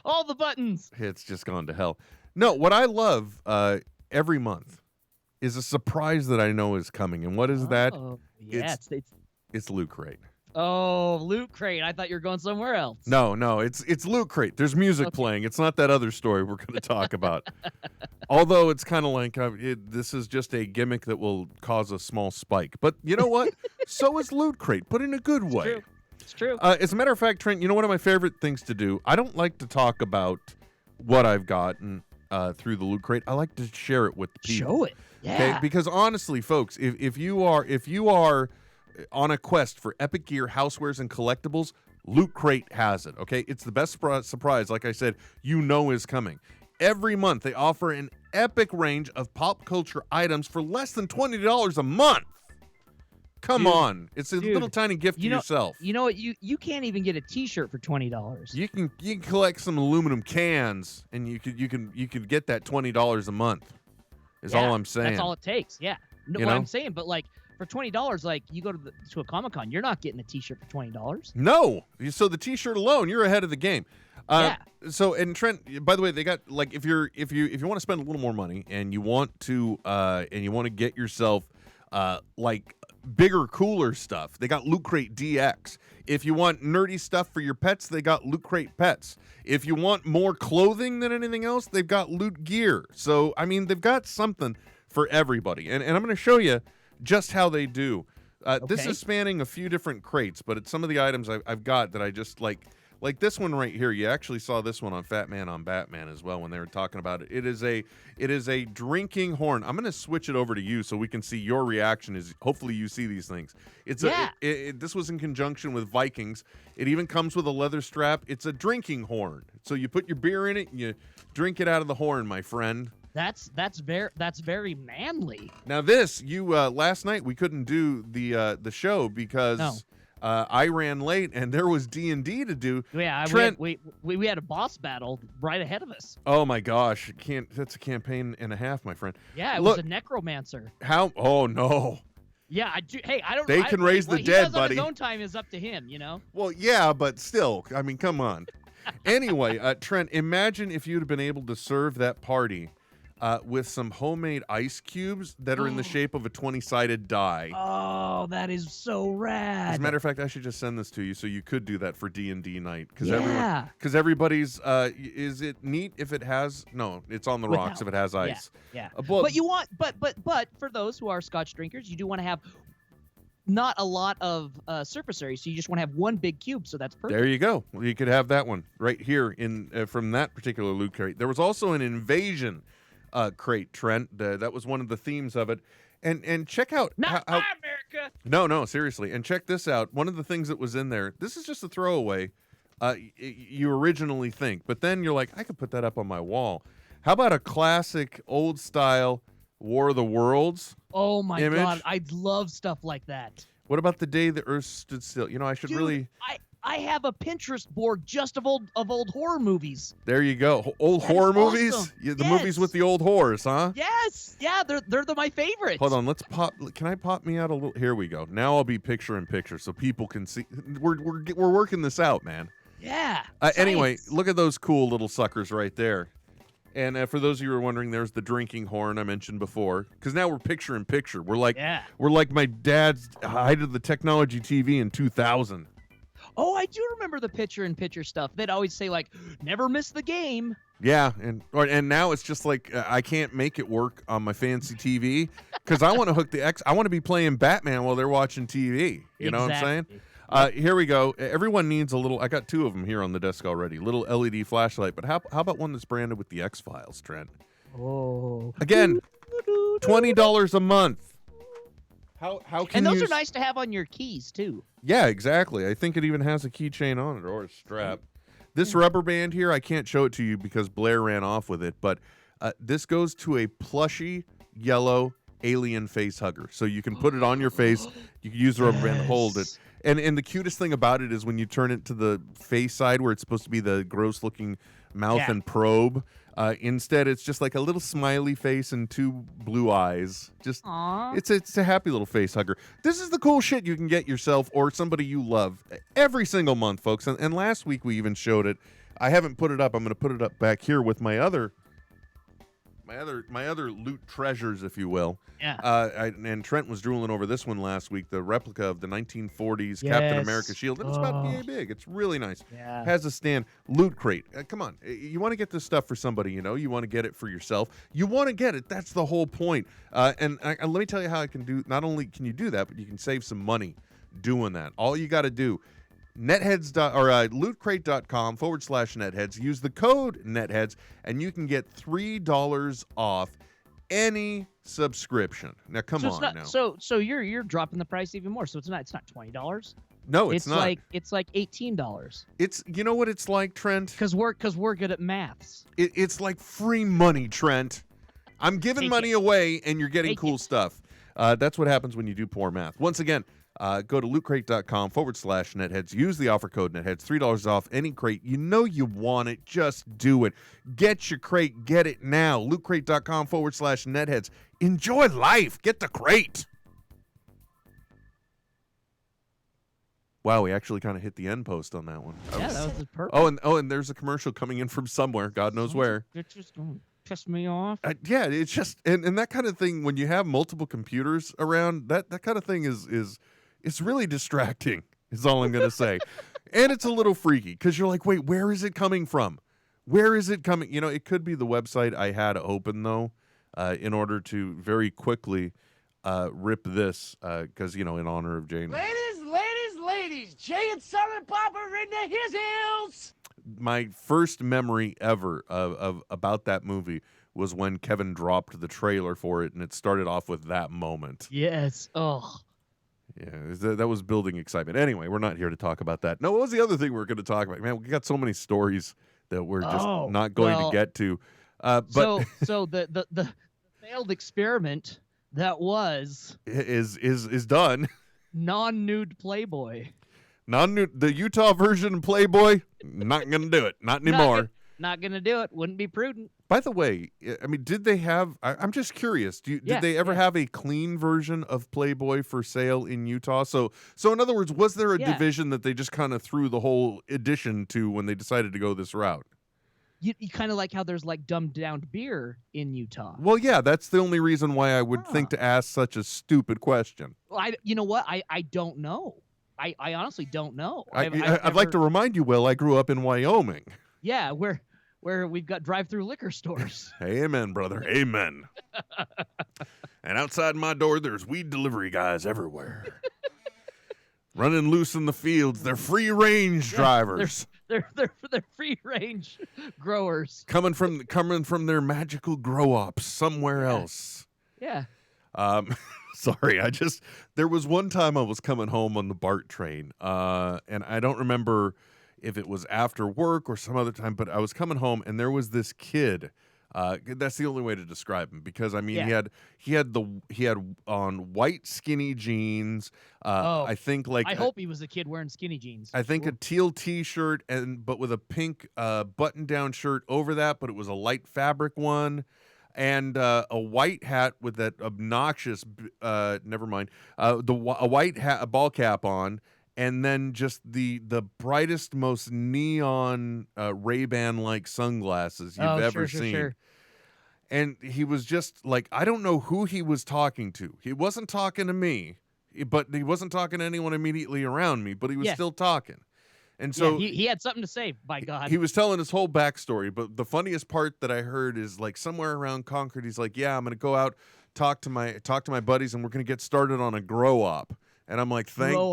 All the buttons. It's just gone to hell. No, what I love every month is a surprise that I know is coming. And what is that? Oh, yeah, It's Loot Crate. Oh, Loot Crate. I thought you were going somewhere else. No, it's Loot Crate. There's music playing. It's not that other story we're going to talk about. Although it's kind of like this is just a gimmick that will cause a small spike. But you know what? So is Loot Crate, but in a good way. It's true. As a matter of fact, Trent, you know one of my favorite things to do? I don't like to talk about what I've gotten through the Loot Crate. I like to share it with the people. Show it. Yeah. Okay? Because honestly, folks, if you are on a quest for epic gear, housewares, and collectibles, Loot Crate has it, okay? It's the best surprise, like I said, is coming. Every month, they offer an epic range of pop culture items for less than $20 a month. Come on. It's a little tiny gift to yourself. You know what? You can't even get a T-shirt for $20. You can collect some aluminum cans, and you could get that $20 a month. Is all I'm saying. That's all it takes. Yeah. No, what I'm saying, but like for $20, like you go to a Comic-Con, you're not getting a T-shirt for $20. No. So the T-shirt alone, you're ahead of the game. Yeah. So and Trent, by the way, they got like if you want to spend a little more money and you want to get yourself like bigger, cooler stuff, they got Loot Crate DX. If you want nerdy stuff for your pets, they got Loot Crate Pets. If you want more clothing than anything else, they've got Loot Gear. So I mean, they've got something for everybody, and I'm going to show you just how they do. This is spanning a few different crates, but it's some of the items I've got that I just like this one right here. You actually saw this one on Fat Man on Batman as well when they were talking about it. It is a drinking horn. I'm going to switch it over to you so we can see your reaction. Hopefully you see these things. This was in conjunction with Vikings. It even comes with a leather strap. It's a drinking horn. So you put your beer in it and you drink it out of the horn, my friend. That's very manly. Now this, last night we couldn't do the show because I ran late and there was D&D to do. Yeah, Trent, we had a boss battle right ahead of us. Oh my gosh, that's a campaign and a half, my friend. Yeah, it was a necromancer. How? Oh no. Yeah, I do. Hey, I don't. They can raise the dead, buddy. His own time is up to him, you know. Well, yeah, but still, I mean, come on. Anyway, Trent, imagine if you'd have been able to serve that party with some homemade ice cubes that are in the shape of a 20-sided die. Oh, that is so rad. As a matter of fact, I should just send this to you so you could do that for D&D night. Because everybody's, is it neat if it has, no, it's on the rocks if it has ice. Yeah. But you want, but for those who are Scotch drinkers, you do want to have not a lot of surface area, so you just want to have one big cube, so that's perfect. There you go. Well, you could have that one right here from that particular Loot Crate. There was also an Invasion crate, Trent. That was one of the themes of it. And check out how America. No, seriously. And check this out. One of the things that was in there, this is just a throwaway. You originally think, but then you're like, I could put that up on my wall. How about a classic old style War of the Worlds? Oh my image? God, I love stuff like that. What about The Day the Earth Stood Still? You know, I should Dude, really I have a Pinterest board just of old horror movies. There you go. Old That horror is movies? awesome. Yeah, the movies with the old horrors, huh? Yes. Yeah, they're my favorites. Hold on, let's pop. Can I pop me out a little? Here we go. Now I'll be picture in picture so people can see. We're working this out, man. Yeah. Anyway, science. look at those cool little suckers right there. And for those of you who are wondering, there's the drinking horn I mentioned before. Because now we're picture in picture. We're like my dad's height of the technology TV in 2000. Oh, I do remember the picture-in-picture stuff. They'd always say, like, never miss the game. Yeah, and now it's just like I can't make it work on my fancy TV because I want to hook the X. I want to be playing Batman while they're watching TV. You know what I'm saying? Here we go. Everyone needs a little. I got 2 of them here on the desk already. Little LED flashlight. But how about one that's branded with the X-Files, Trent? Oh. Again, $20 a month. How can And those you are nice to have on your keys, too. Yeah, exactly. I think it even has a keychain on it or a strap. This rubber band here, I can't show it to you because Blair ran off with it, but this goes to a plushy yellow alien face hugger. So you can put it on your face. You can use the rubber band to hold it. And the cutest thing about it is when you turn it to the face side where it's supposed to be the gross-looking mouth and probe. Instead, it's just like a little smiley face and 2 blue eyes. Just it's a happy little face hugger. This is the cool shit you can get yourself or somebody you love every single month, folks. And last week we even showed it. I haven't put it up. I'm going to put it up back here with my other loot treasures, if you will. Yeah. And Trent was drooling over this one last week, the replica of the 1940s Captain America shield. And it's about PA big. It's really nice. Yeah. Has a stand. Loot crate. Come on. You want to get this stuff for somebody, you know. You want to get it for yourself. You want to get it. That's the whole point. And let me tell you how I can do. Not only can you do that, but you can save some money doing that. All you got to do. NetHeads lootcrate.com/NetHeads. Use the code NetHeads and you can get $3 off any subscription. Now come on now. So you're dropping the price even more. So it's not $20. No, it's not. It's like $18. It's you know what it's like, Trent? Because we're good at maths. It's like free money, Trent. I'm giving money away and you're getting cool stuff. That's what happens when you do poor math. Once again, go to lootcrate.com/NetHeads. Use the offer code NetHeads. $3 off any crate. You know you want it. Just do it. Get your crate. Get it now. lootcrate.com/NetHeads. Enjoy life. Get the crate. Wow, we actually kind of hit the end post on that one. That was perfect. And there's a commercial coming in from somewhere. God knows where. It just don't piss me off. Yeah, it's just and that kind of thing when you have multiple computers around, that kind of thing is it's really distracting. Is all I'm gonna say, and it's a little freaky because you're like, wait, where is it coming from? Where is it coming? You know, it could be the website I had open though, in order to very quickly rip this because in honor of Jane. Ladies, Jay and Silent Bob are in the his hills. My first memory ever of about that movie was when Kevin dropped the trailer for it, and it started off with that moment. Yes. Oh. Yeah, that was building excitement. Anyway, we're not here to talk about that. No, what was the other thing we were going to talk about? Man, we got so many stories that we're just not going to get to. But so the failed experiment that was is done. Non-nude Playboy. Non-nude, the Utah version of Playboy. Not going to do it. Not anymore. Not going to do it. Wouldn't be prudent. By the way, I mean, did they have? I'm just curious. Did they ever have a clean version of Playboy for sale in Utah? So in other words, was there a division that they just kind of threw the whole edition to when they decided to go this route? You kind of like how there's like dumbed down beer in Utah. Well, yeah, that's the only reason why I would think to ask such a stupid question. Well, you know what? I don't know. I honestly don't know. I'd like to remind you, Will, I grew up in Wyoming. Yeah, where we've got drive-through liquor stores. Amen, brother. Amen. And outside my door, there's weed delivery guys everywhere. Running loose in the fields. They're free-range drivers. They're free-range growers. Coming from their magical grow-ops somewhere else. Yeah. Sorry, there was one time I was coming home on the BART train, and I don't remember if it was after work or some other time, but I was coming home and there was this kid That's the only way to describe him, because I mean Yeah. he had on white skinny jeans. I think I hope he was a kid wearing skinny jeans. I think a teal T-shirt but with a pink button-down shirt over that, but it was a light fabric one, and a white hat with that obnoxious. Never mind. A white hat, a ball cap on. And then just the brightest, most neon Ray-Ban like sunglasses you've ever seen. Sure. And he was just like, I don't know who he was talking to. He wasn't talking to me, but he wasn't talking to anyone immediately around me, but he was still talking. And so he had something to say, by God. He was telling his whole backstory, but the funniest part that I heard is like somewhere around Concord, he's like, yeah, I'm going to go out, talk to my buddies, and we're going to get started on a grow op. And I'm like, thank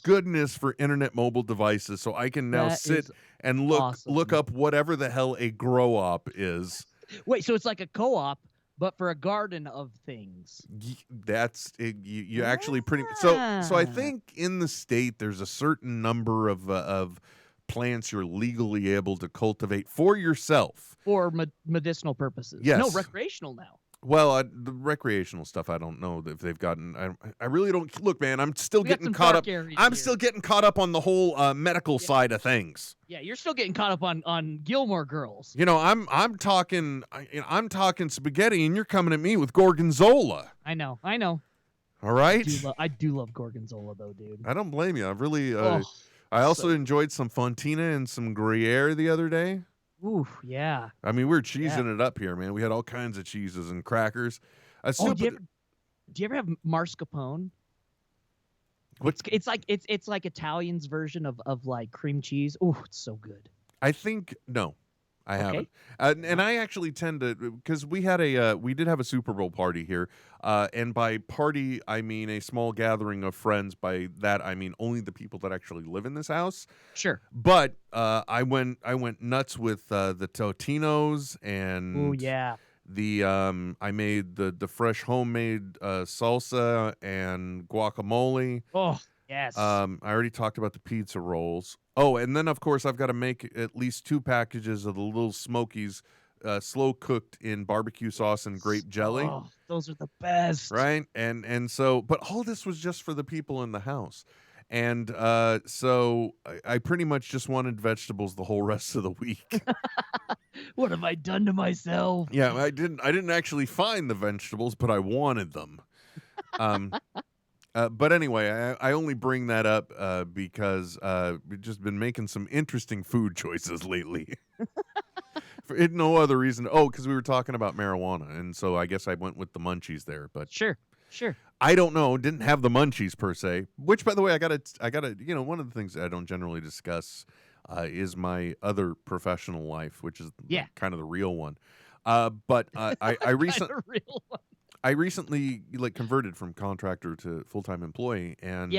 goodness for internet mobile devices, so I can now sit and look up whatever the hell a grow op is. Wait, so it's like a co-op, but for a garden of things. That's it. You actually pretty so I think in the state there's a certain number of plants you're legally able to cultivate for yourself for medicinal purposes. Yes. No, recreational now. Well, the recreational stuff, I don't know if they've gotten. I really don't. Look, man, I'm still getting caught up. I'm still getting caught up on the whole medical side of things. Yeah, you're still getting caught up on Gilmore Girls. You know, I'm talking spaghetti, and you're coming at me with gorgonzola. I know. All right. I do love gorgonzola, though, dude. I don't blame you. I really. I also enjoyed some Fontina and some Gruyere the other day. Ooh, yeah. I mean, we're cheesing it up here, man. We had all kinds of cheeses and crackers. Do you ever have mascarpone? It's like Italian's version of like cream cheese. Oh, it's so good. I think no, I haven't. And I actually tend to, because we did have a Super Bowl party here, and by party I mean a small gathering of friends. By that I mean only the people that actually live in this house. Sure. But I went nuts with the Totinos and oh yeah. I made the fresh homemade salsa and guacamole. Oh yes. I already talked about the pizza rolls. Oh, and then of course I've got to make at least 2 packages of the Little Smokies, slow cooked in barbecue sauce and grape jelly. Oh, those are the best. Right, and so, but all this was just for the people in the house, and so I pretty much just wanted vegetables the whole rest of the week. What have I done to myself? Yeah, I didn't actually find the vegetables, but I wanted them. But anyway, I only bring that up because we've just been making some interesting food choices lately. For no other reason. Oh, because we were talking about marijuana, and so I guess I went with the munchies there. But Sure. I don't know. Didn't have the munchies per se. Which, by the way, I gotta. One of the things that I don't generally discuss is my other professional life, which is kind of the real one. But I recently. I recently converted from contractor to full-time employee, and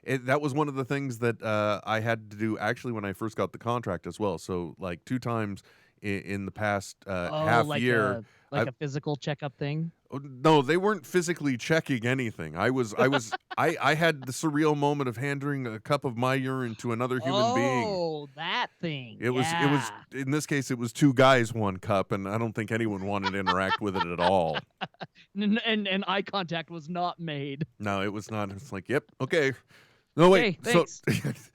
that was one of the things that I had to do actually when I first got the contract as well. So 2 times in the past half year, a physical checkup thing. No, they weren't physically checking anything. I had the surreal moment of handing a cup of my urine to another human being. Oh, that thing. It was in this case it was 2 guys, 1 cup, and I don't think anyone wanted to interact with it at all. And eye contact was not made. No, it was not. It's like, yep, okay. No, wait. Okay, so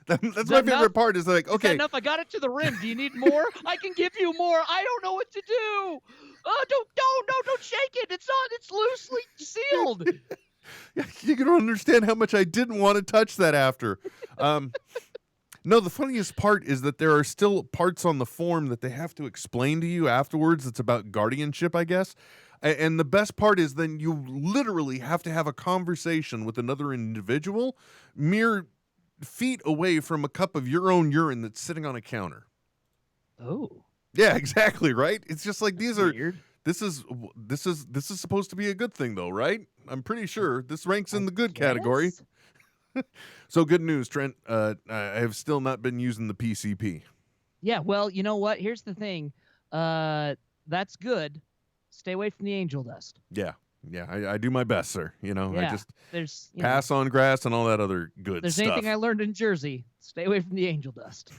that's my favorite part. Is like, okay, is that enough? I got it to the rim. Do you need more? I can give you more. I don't know what to do. Don't shake it. It's loosely sealed. You can understand how much I didn't want to touch that after. No, the funniest part is that there are still parts on the form that they have to explain to you afterwards. It's about guardianship, I guess. And the best part is then you literally have to have a conversation with another individual mere feet away from a cup of your own urine that's sitting on a counter. Oh. Yeah, exactly, right? It's just like That's weird. This is supposed to be a good thing though, right? I'm pretty sure this ranks in the good category. So good news, Trent. I have still not been using the PCP. Yeah, well, you know what? Here's the thing. That's good. Stay away from the angel dust. Yeah, I do my best, sir. I just there's pass on grass and all that other good there's stuff. anything I learned in Jersey, stay away from the angel dust.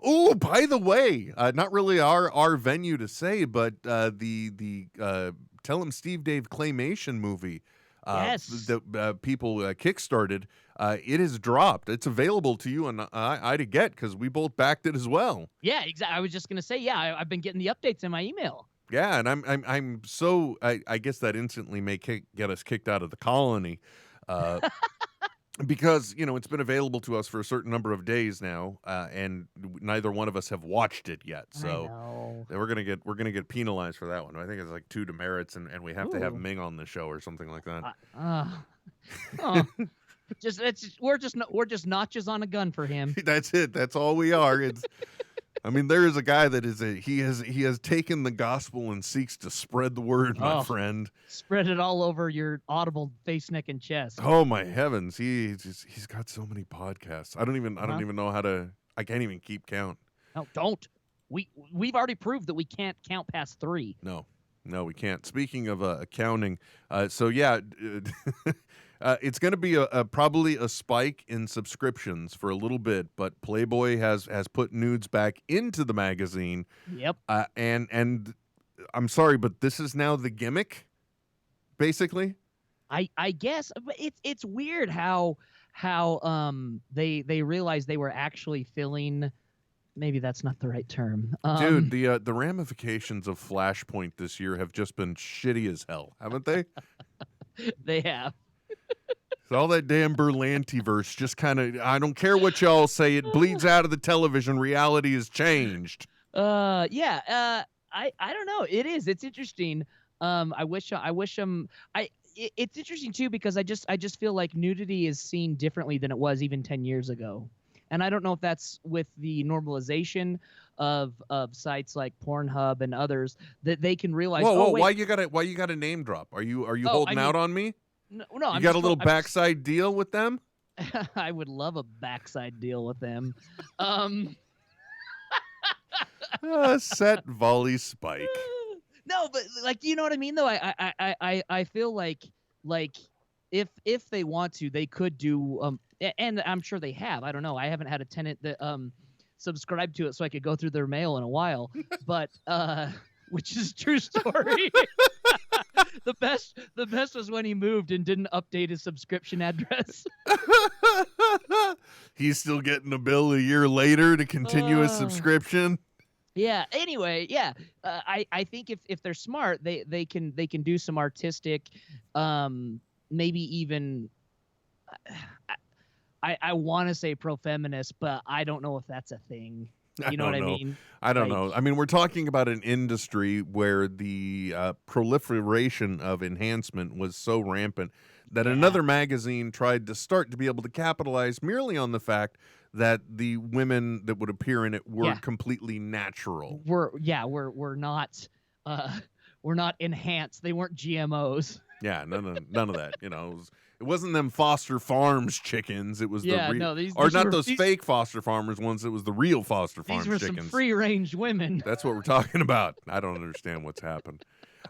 Oh, by the way, not really our venue to say, but the Tell 'em Steve Dave claymation movie Yes. that people kickstarted, it has dropped. It's available to you and I to get because we both backed it as well. Yeah, exactly. I was just gonna say, yeah, I've been getting the updates in my email. Yeah, and I'm so I guess that instantly may get us kicked out of the colony. Because it's been available to us for a certain number of days now, and neither one of us have watched it yet. So we're gonna get penalized for that one. I think it's like 2 demerits, and we have to have Ming on the show or something like that. We're just notches on a gun for him. That's it. That's all we are. There is a guy that he has taken the gospel and seeks to spread the word, my friend. Spread it all over your Audible face, neck, and chest. Oh my heavens, he's got so many podcasts. I don't even know how to. I can't even keep count. No, don't. We've already proved that we can't count past 3. No, we can't. Speaking of accounting, so yeah. It's going to be probably a spike in subscriptions for a little bit, but Playboy has put nudes back into the magazine. Yep. And I'm sorry, but this is now the gimmick, basically. I guess, but it's weird how they realized they were actually filling. Maybe that's not the right term. Dude, the ramifications of Flashpoint this year have just been shitty as hell, haven't they? They have. So all that damn Berlantiverse just kind of, I don't care what y'all say, it bleeds out of the television. Reality has changed. I don't know. It's interesting. It's interesting too, because I just feel like nudity is seen differently than it was even 10 years ago. And I don't know if that's with the normalization of sites like Pornhub and others that they can realize. Whoa, why you gotta name drop? Are you holding out on me? No, you got a little backside deal with them? I would love a backside deal with them. Set, volley, spike. No, but you know what I mean though. I feel like if they want to, they could do and I'm sure they have. I don't know. I haven't had a tenant that subscribed to it so I could go through their mail in a while, but which is a true story. The best was when he moved and didn't update his subscription address. He's still getting a bill a year later to continue his subscription. Yeah. Anyway, yeah. I think if they're smart, they can do some artistic, maybe even. I want to say pro-feminist, but I don't know if that's a thing. You know what I mean? I don't know. I mean, we're talking about an industry where the proliferation of enhancement was so rampant that another magazine tried to be able to capitalize merely on the fact that the women that would appear in it were completely natural. We're not enhanced. They weren't GMOs. Yeah, none of that. It wasn't them Foster Farms chickens. It was those fake Foster Farmers ones. It was the real Foster Farms chickens. These were some free-range women. That's what we're talking about. I don't understand what's happened.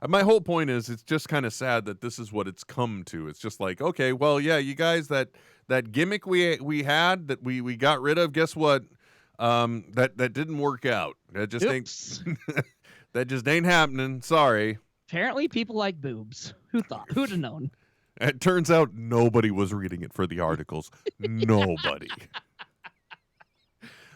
My whole point is, it's just kind of sad that this is what it's come to. It's just like, okay, well, yeah, you guys, that gimmick we had that we got rid of. Guess what? That didn't work out. That just ain't. That just ain't happening. Sorry. Apparently, people like boobs. Who'd have known? It turns out nobody was reading it for the articles. Nobody.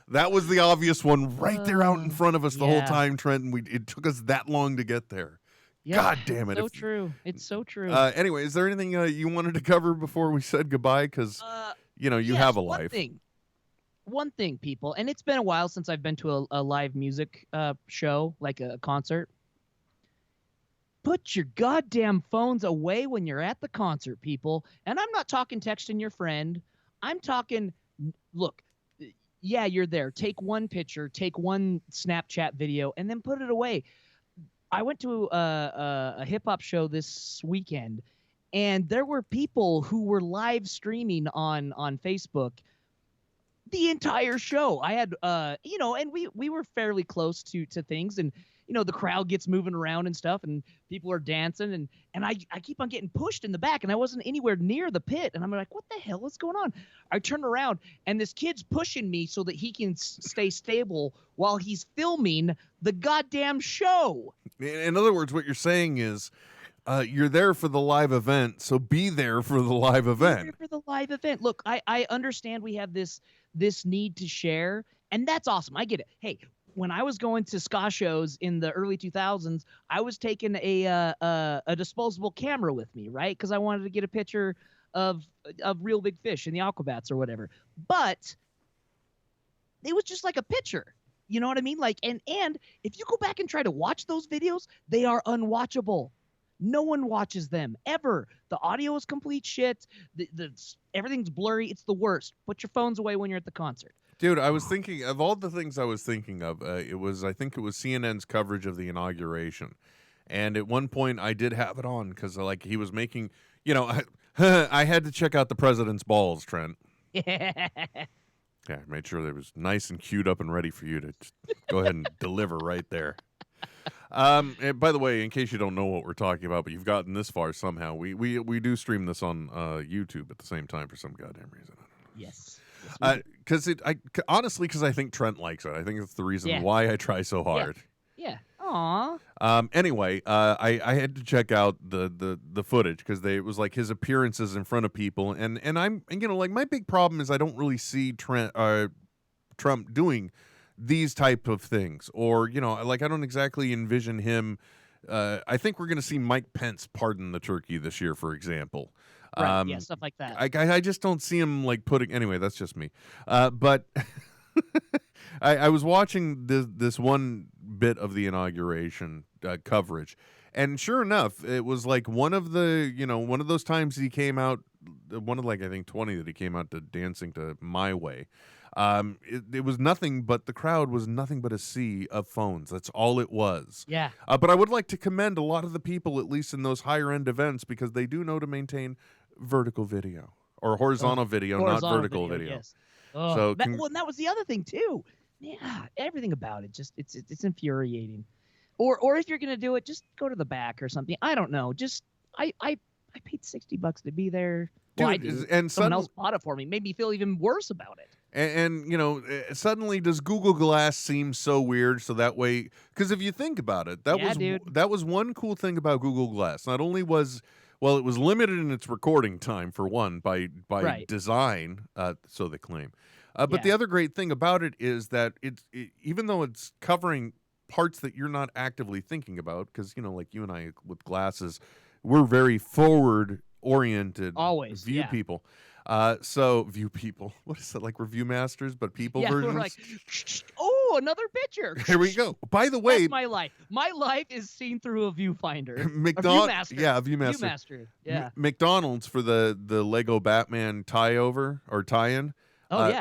That was the obvious one right there out in front of us the whole time, Trent. And it took us that long to get there. Yep. God damn it. So true. It's so true. Anyway, is there anything you wanted to cover before we said goodbye? Because, you have a life. One thing, people, and it's been a while since I've been to a live music show, like a concert. Put your goddamn phones away when you're at the concert, people. And I'm not talking texting your friend. I'm talking, look, yeah, you're there. Take one picture, take one Snapchat video, and then put it away. I went to a hip-hop show this weekend, and there were people who were live streaming on Facebook the entire show. I had, and we were fairly close to things, and the crowd gets moving around and stuff, and people are dancing, and I keep on getting pushed in the back, and I wasn't anywhere near the pit, and I'm like, what the hell is going on? I turn around, and this kid's pushing me so that he can stay stable while he's filming the goddamn show. In other words, what you're saying is, you're there for the live event, so be there for the live event. Be there for the live event. Look, I understand we have this need to share, and that's awesome. I get it. Hey, when I was going to ska shows in the early 2000s, I was taking a disposable camera with me, right? Because I wanted to get a picture of real big fish in the aquabats or whatever. But it was just like a picture. You know what I mean? Like, and if you go back and try to watch those videos, they are unwatchable. No one watches them ever. The audio is complete shit. Everything's blurry. It's the worst. Put your phones away when you're at the concert. Dude, I was thinking of all the things I was thinking of. I think it was CNN's coverage of the inauguration, and at one point I did have it on because like he was making, I had to check out the president's balls, Trent. Yeah. Yeah, I made sure they was nice and queued up and ready for you to go ahead and deliver right there. And by the way, in case you don't know what we're talking about, but you've gotten this far somehow, we do stream this on YouTube at the same time for some goddamn reason. Yes. Honestly, because I think Trent likes it. I think it's the reason why I try so hard. Yeah. Aw. Anyway, I had to check out the footage because it was like his appearances in front of people, and I'm like my big problem is I don't really see Trump doing these type of things, or like I don't exactly envision him. I think we're going to see Mike Pence pardon the turkey this year, for example. Right, yeah, stuff like that. I just don't see him like putting. Anyway, that's just me. But I was watching this one bit of the inauguration coverage, and sure enough, it was like one of those times he came out. One of I think 20 that he came out to dancing to My Way. It was nothing but the crowd was nothing but a sea of phones. That's all it was. Yeah. But I would like to commend a lot of the people, at least in those higher end events, because they do know to maintain vertical video or horizontal video, not vertical video. Yes. So that was the other thing too. Yeah, everything about it just it's infuriating. Or if you're gonna do it, just go to the back or something. I don't know. Just I paid $60 to be there. Dude, and someone else bought it for me. Made me feel even worse about it. And suddenly does Google Glass seem so weird? So that way, because if you think about it, that was one cool thing about Google Glass. Not only was it was limited in its recording time for one by design, so they claim. But the other great thing about it is that even though it's covering parts that you're not actively thinking about, because like you and I with glasses, we're very forward oriented view people. So view people. What is it, like review masters, but people versions? We're like, oh, another picture. Here we go. By the way, that's my life. My life is seen through a viewfinder. A Viewmaster. Yeah. McDonald's for the Lego Batman tie-in.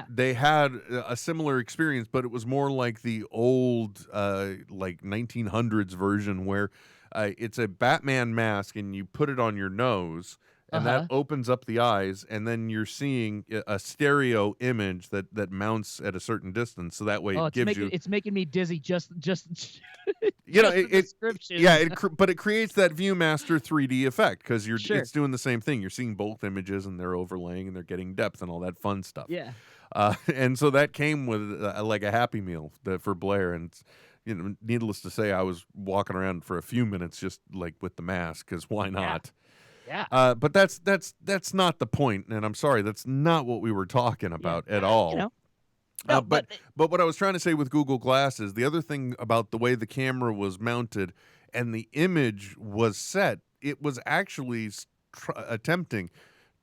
They had a similar experience, but it was more like the old like 1900s version where it's a Batman mask and you put it on your nose. And that opens up the eyes, and then you're seeing a stereo image that mounts at a certain distance. So that way, it's making me dizzy. Just but it creates that ViewMaster 3D effect because it's doing the same thing. You're seeing both images, and they're overlaying, and they're getting depth and all that fun stuff. Yeah. And so that came with like a Happy Meal for Blair, and needless to say, I was walking around for a few minutes just like with the mask because why not? Yeah. But that's not the point, and I'm sorry, that's not what we were talking about at all. No, but what I was trying to say with Google Glass is the other thing about the way the camera was mounted and the image was set, it was actually attempting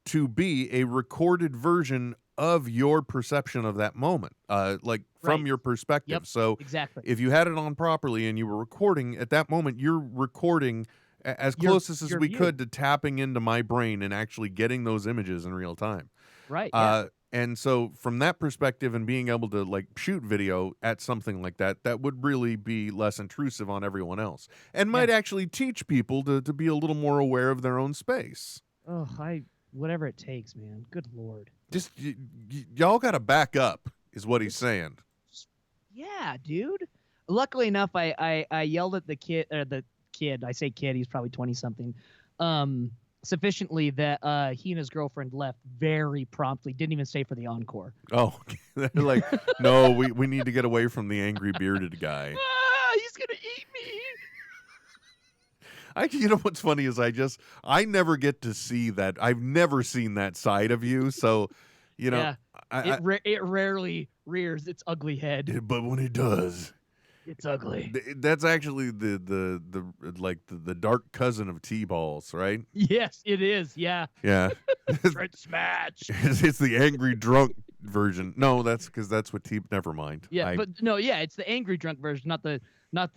to be a recorded version of your perception of that moment, from your perspective. Yep, so exactly. If you had it on properly and you were recording at that moment, you're recording as closest as we could to tapping into my brain and actually getting those images in real time. Right. And so from that perspective and being able to like shoot video at something like that would really be less intrusive on everyone else and might actually teach people to be a little more aware of their own space. Oh, whatever it takes, man. Good Lord. Just y'all got to back up is what he's saying. Yeah, dude. luckily enough, I yelled at the kid, I say kid, he's probably 20 something, sufficiently that he and his girlfriend left very promptly, didn't even stay for the encore. Oh, they're like, no, we need to get away from the angry bearded guy. He's gonna eat me. You know what's funny is I never get to see that. I've never seen that side of you. So, you know, yeah, it rarely rears its ugly head. But when it does, it's ugly. That's actually the dark cousin of T-balls, right? Yes, it is. Yeah. Yeah. Trent Smash. It's the angry drunk version. No, that's because that's what Never mind. Yeah, but no, yeah, it's the angry drunk version, not the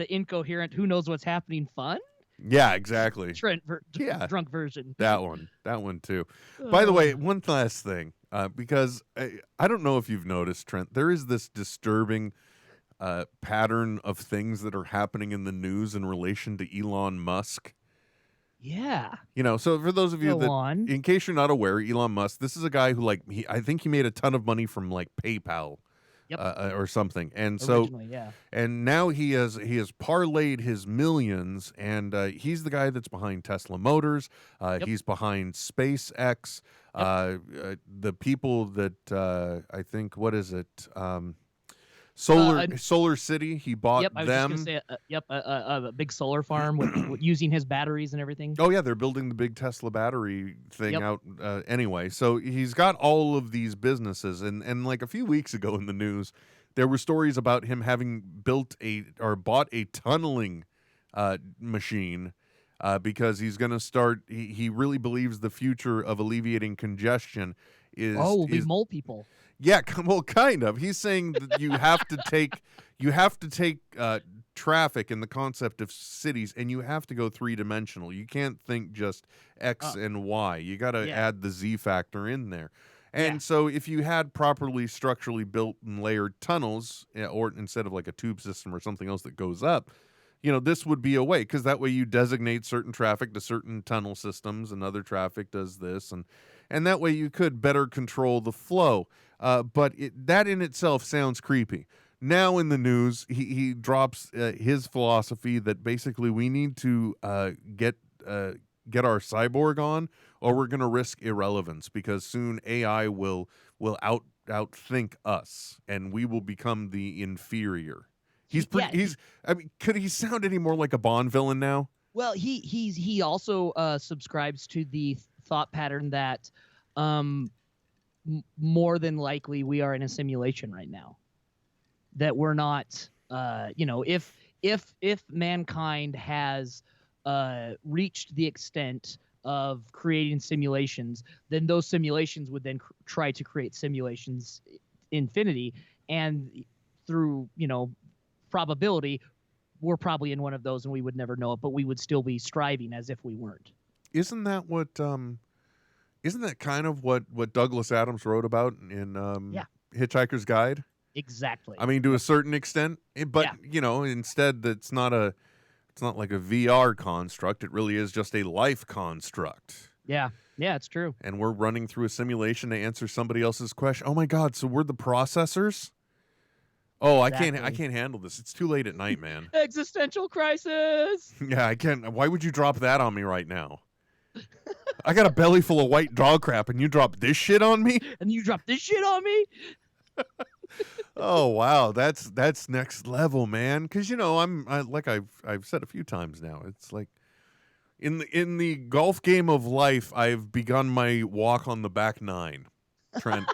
incoherent. Who knows what's happening? Fun. Yeah, exactly. Drunk version. That one too. By the way, one last thing, because I don't know if you've noticed, Trent, there is this disturbing pattern of things that are happening in the news in relation to Elon Musk. Yeah. You know, so for those of you in case you're not aware, Elon Musk, this is a guy who I think he made a ton of money from like PayPal. Yep. Or something, and and now he has parlayed his millions, and he's the guy that's behind Tesla Motors. He's behind SpaceX. The people that I think, what is it? Solar City. He bought them. I was just gonna say, a big solar farm with using his batteries and everything. Oh yeah, they're building the big Tesla battery thing out anyway. So he's got all of these businesses, and like a few weeks ago in the news, there were stories about him having bought a tunneling machine because he's going to start. He really believes the future of alleviating congestion is mole people. Yeah, well, kind of. He's saying that you have to take traffic and the concept of cities, and you have to go three-dimensional. You can't think just X and Y. You got to add the Z factor in there. And so if you had properly structurally built and layered tunnels, or instead of like a tube system or something else that goes up, you know, this would be a way, because that way you designate certain traffic to certain tunnel systems and other traffic does this, and that way you could better control the flow. But that in itself sounds creepy. Now in the news, he drops his philosophy that basically we need to get our cyborg on, or we're going to risk irrelevance, because soon AI will outthink us, and we will become the inferior. I mean, could he sound any more like a Bond villain now? Well, he also subscribes to the thought pattern that more than likely we are in a simulation right now. That we're not, if mankind has reached the extent of creating simulations, then those simulations would then try to create simulations infinity, and through probability, we're probably in one of those, and we would never know it, but we would still be striving as if we weren't. Isn't that what? Isn't that kind of what Douglas Adams wrote about in Hitchhiker's Guide? Exactly. I mean, to a certain extent, but instead, it's not like a VR construct. It really is just a life construct. Yeah, it's true. And we're running through a simulation to answer somebody else's question. Oh my God! So we're the processors. Oh, exactly. I can't handle this. It's too late at night, man. Existential crisis. Yeah, I can't. Why would you drop that on me right now? I got a belly full of white dog crap, and you drop this shit on me? And you drop this shit on me? Oh wow, that's next level, man. Because I've said a few times now. It's like in the golf game of life, I've begun my walk on the back nine, Trent.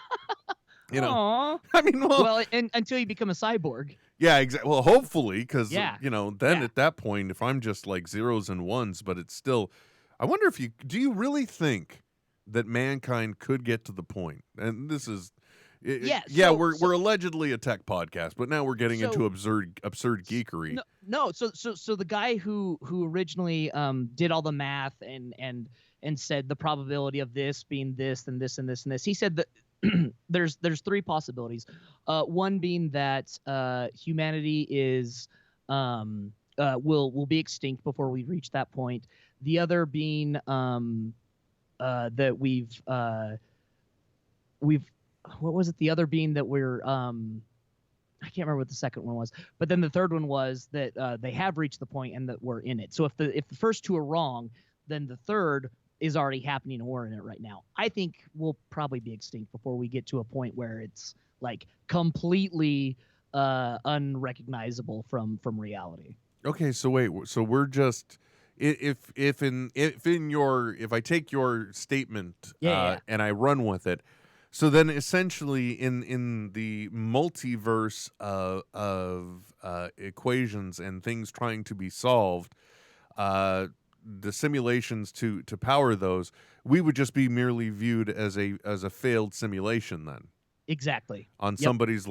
Aww. I mean, and until you become a cyborg. Yeah, exactly. Well, hopefully, because then at that point, if I'm just like zeros and ones, but it's still. I wonder if do you really think that mankind could get to the point? And this is, we're allegedly a tech podcast, but now we're getting into absurd geekery. No. So the guy who originally did all the math and said the probability of this being this and this and this and this, he said that there's three possibilities. One being that humanity is will be extinct before we reach that point. The other being that we've what was it? The other being that we're I can't remember what the second one was, but then the third one was that they have reached the point and that we're in it. So if the first two are wrong, then the third is already happening and we're in it right now. I think we'll probably be extinct before we get to a point where it's like completely unrecognizable from reality. Okay, so wait, so we're just if I take your statement and I run with it, so then essentially in the multiverse of equations and things trying to be solved, the simulations to power those, we would just be merely viewed as a failed simulation then. Exactly. On somebody's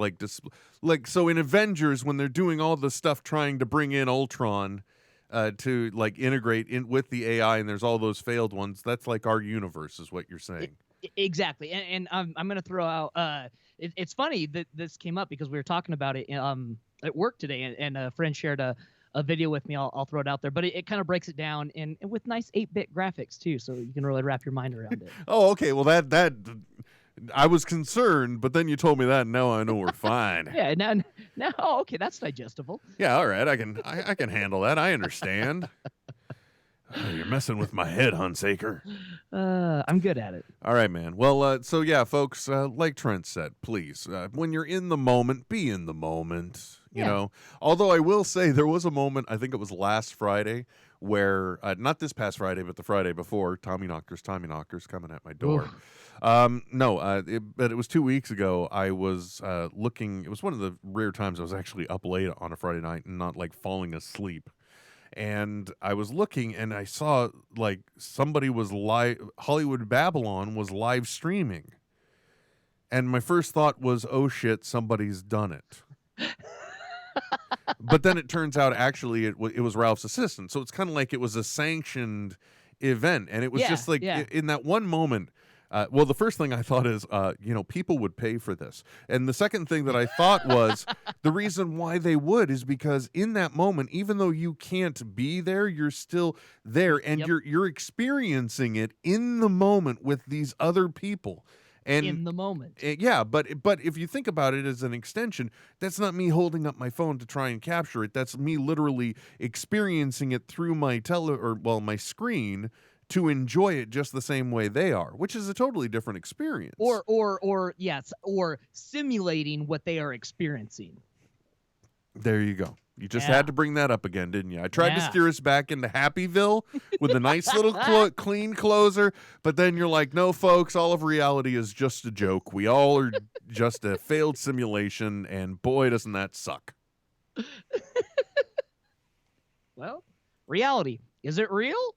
so in Avengers when they're doing all the stuff trying to bring in Ultron to like integrate in with the AI and there's all those failed ones, that's like our universe is what you're saying. Exactly. And I'm going to throw out it's funny that this came up because we were talking about it at work today and a friend shared a video with me. I'll throw it out there, but it kind of breaks it down and with nice 8-bit graphics too, so you can really wrap your mind around it. Oh, okay. Well, that I was concerned, but then you told me that, and now I know we're fine. Yeah, now okay, that's digestible. Yeah, all right, I can handle that. I understand. Oh, you're messing with my head, Hunsaker. I'm good at it. All right, man. Well, so yeah, folks, like Trent said, please, when you're in the moment, be in the moment. You know, although I will say there was a moment, I think it was last Friday, where not this past Friday, but the Friday before, Tommy knockers coming at my door. But it was 2 weeks ago. I was looking. It was one of the rare times I was actually up late on a Friday night and not like falling asleep. And I was looking and I saw like somebody was Hollywood Babylon was live streaming. And my first thought was, oh shit, somebody's done it. But then it turns out actually it was Ralph's assistant. So it's kind of like it was a sanctioned event. And it was just like in that one moment. Well, the first thing I thought is, people would pay for this. And the second thing that I thought was the reason why they would is because in that moment, even though you can't be there, you're still there and you're experiencing it in the moment with these other people. And in the moment. But if you think about it as an extension, that's not me holding up my phone to try and capture it. That's me literally experiencing it through my my screen to enjoy it just the same way they are, which is a totally different experience. Or simulating what they are experiencing. There you go. You just had to bring that up again, didn't you? I tried to steer us back into Happyville with a nice little clean closer, but then you're like, no, folks, all of reality is just a joke. We all are just a failed simulation, and boy, doesn't that suck. Well, reality. Is it real?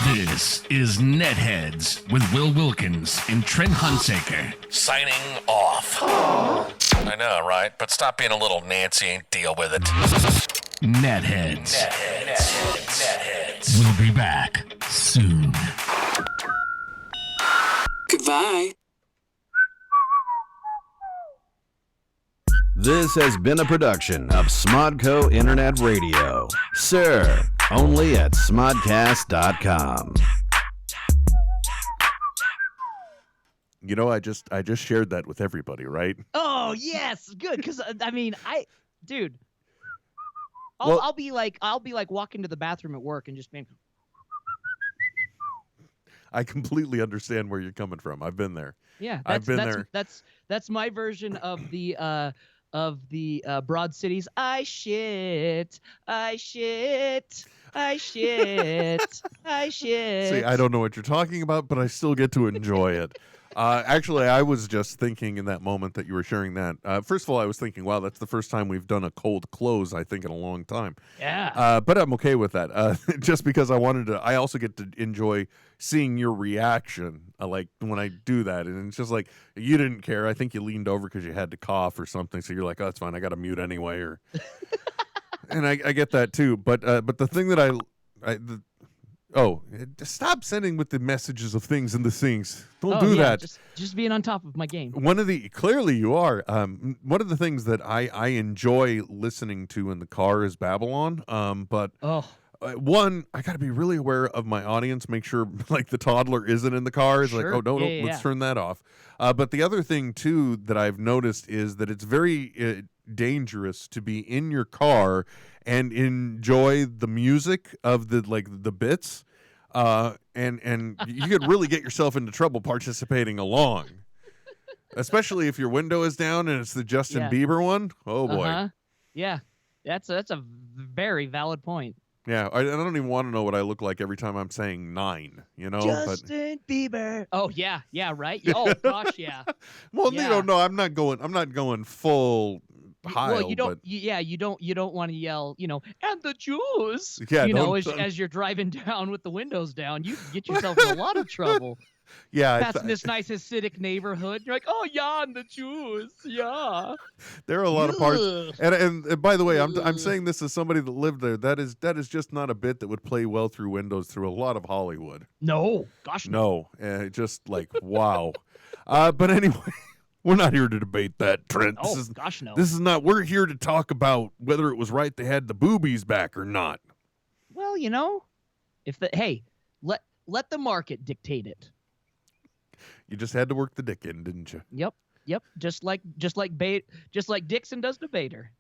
This is NetHeads with Will Wilkins and Trent Hunsaker. Signing off. I know, right? But stop being a little Nancy and deal with it. NetHeads. We'll be back soon. Goodbye. This has been a production of Smodco Internet Radio. Sir, only at smodcast.com. You know, I just shared that with everybody, right? Oh, yes. Good. Because, I'll be like walking to the bathroom at work and just being. I completely understand where you're coming from. I've been there. Yeah, I've been there. That's my version of the Broad Cities. I shit. See, I don't know what you're talking about, but I still get to enjoy it. Actually, I was just thinking in that moment that you were sharing that. First of all, I was thinking, wow, that's the first time we've done a cold close, I think, in a long time. Yeah. But I'm okay with that. Just because I also get to enjoy seeing your reaction, like when I do that. And it's just like, you didn't care. I think you leaned over because you had to cough or something. So you're like, oh, that's fine. I got to mute anyway. And I get that too. But the thing that stop sending with the messages of things and the things. Don't do that. Just being on top of my game. Clearly you are. One of the things that I enjoy listening to in the car is Babylon. One, I got to be really aware of my audience. Make sure like the toddler isn't in the car. It's like, Sure. oh no, Yeah, let's turn that off. But the other thing too that I've noticed is that it's very dangerous to be in your car and enjoy the music of the bits, and you could really get yourself into trouble participating along, especially if your window is down and it's the Justin Bieber one. Oh boy, yeah, that's a very valid point. Yeah, I don't even want to know what I look like every time I'm saying 9, you know? Justin Bieber. Oh yeah, right. Oh gosh, yeah. Well, Yeah. no, I'm not going full Heil, Well, you don't. but You don't want to yell. And the Jews. Yeah, as, as you're driving down with the windows down, you can get yourself in a lot of trouble. yeah, Passing this nice Hasidic neighborhood, you're like, oh yeah, and the Jews, yeah. there are a lot of parts. Ugh. And by the way, I'm saying this as somebody that lived there. That is just not a bit that would play well through windows through a lot of Hollywood. No, gosh, no. No, just like wow. But anyway. We're not here to debate that, Trent. Oh, gosh, no. This is not. We're here to talk about whether it was right they had the boobies back or not. Well, let the market dictate it. You just had to work the dick in, didn't you? Yep. Just like Dixon does to Bader.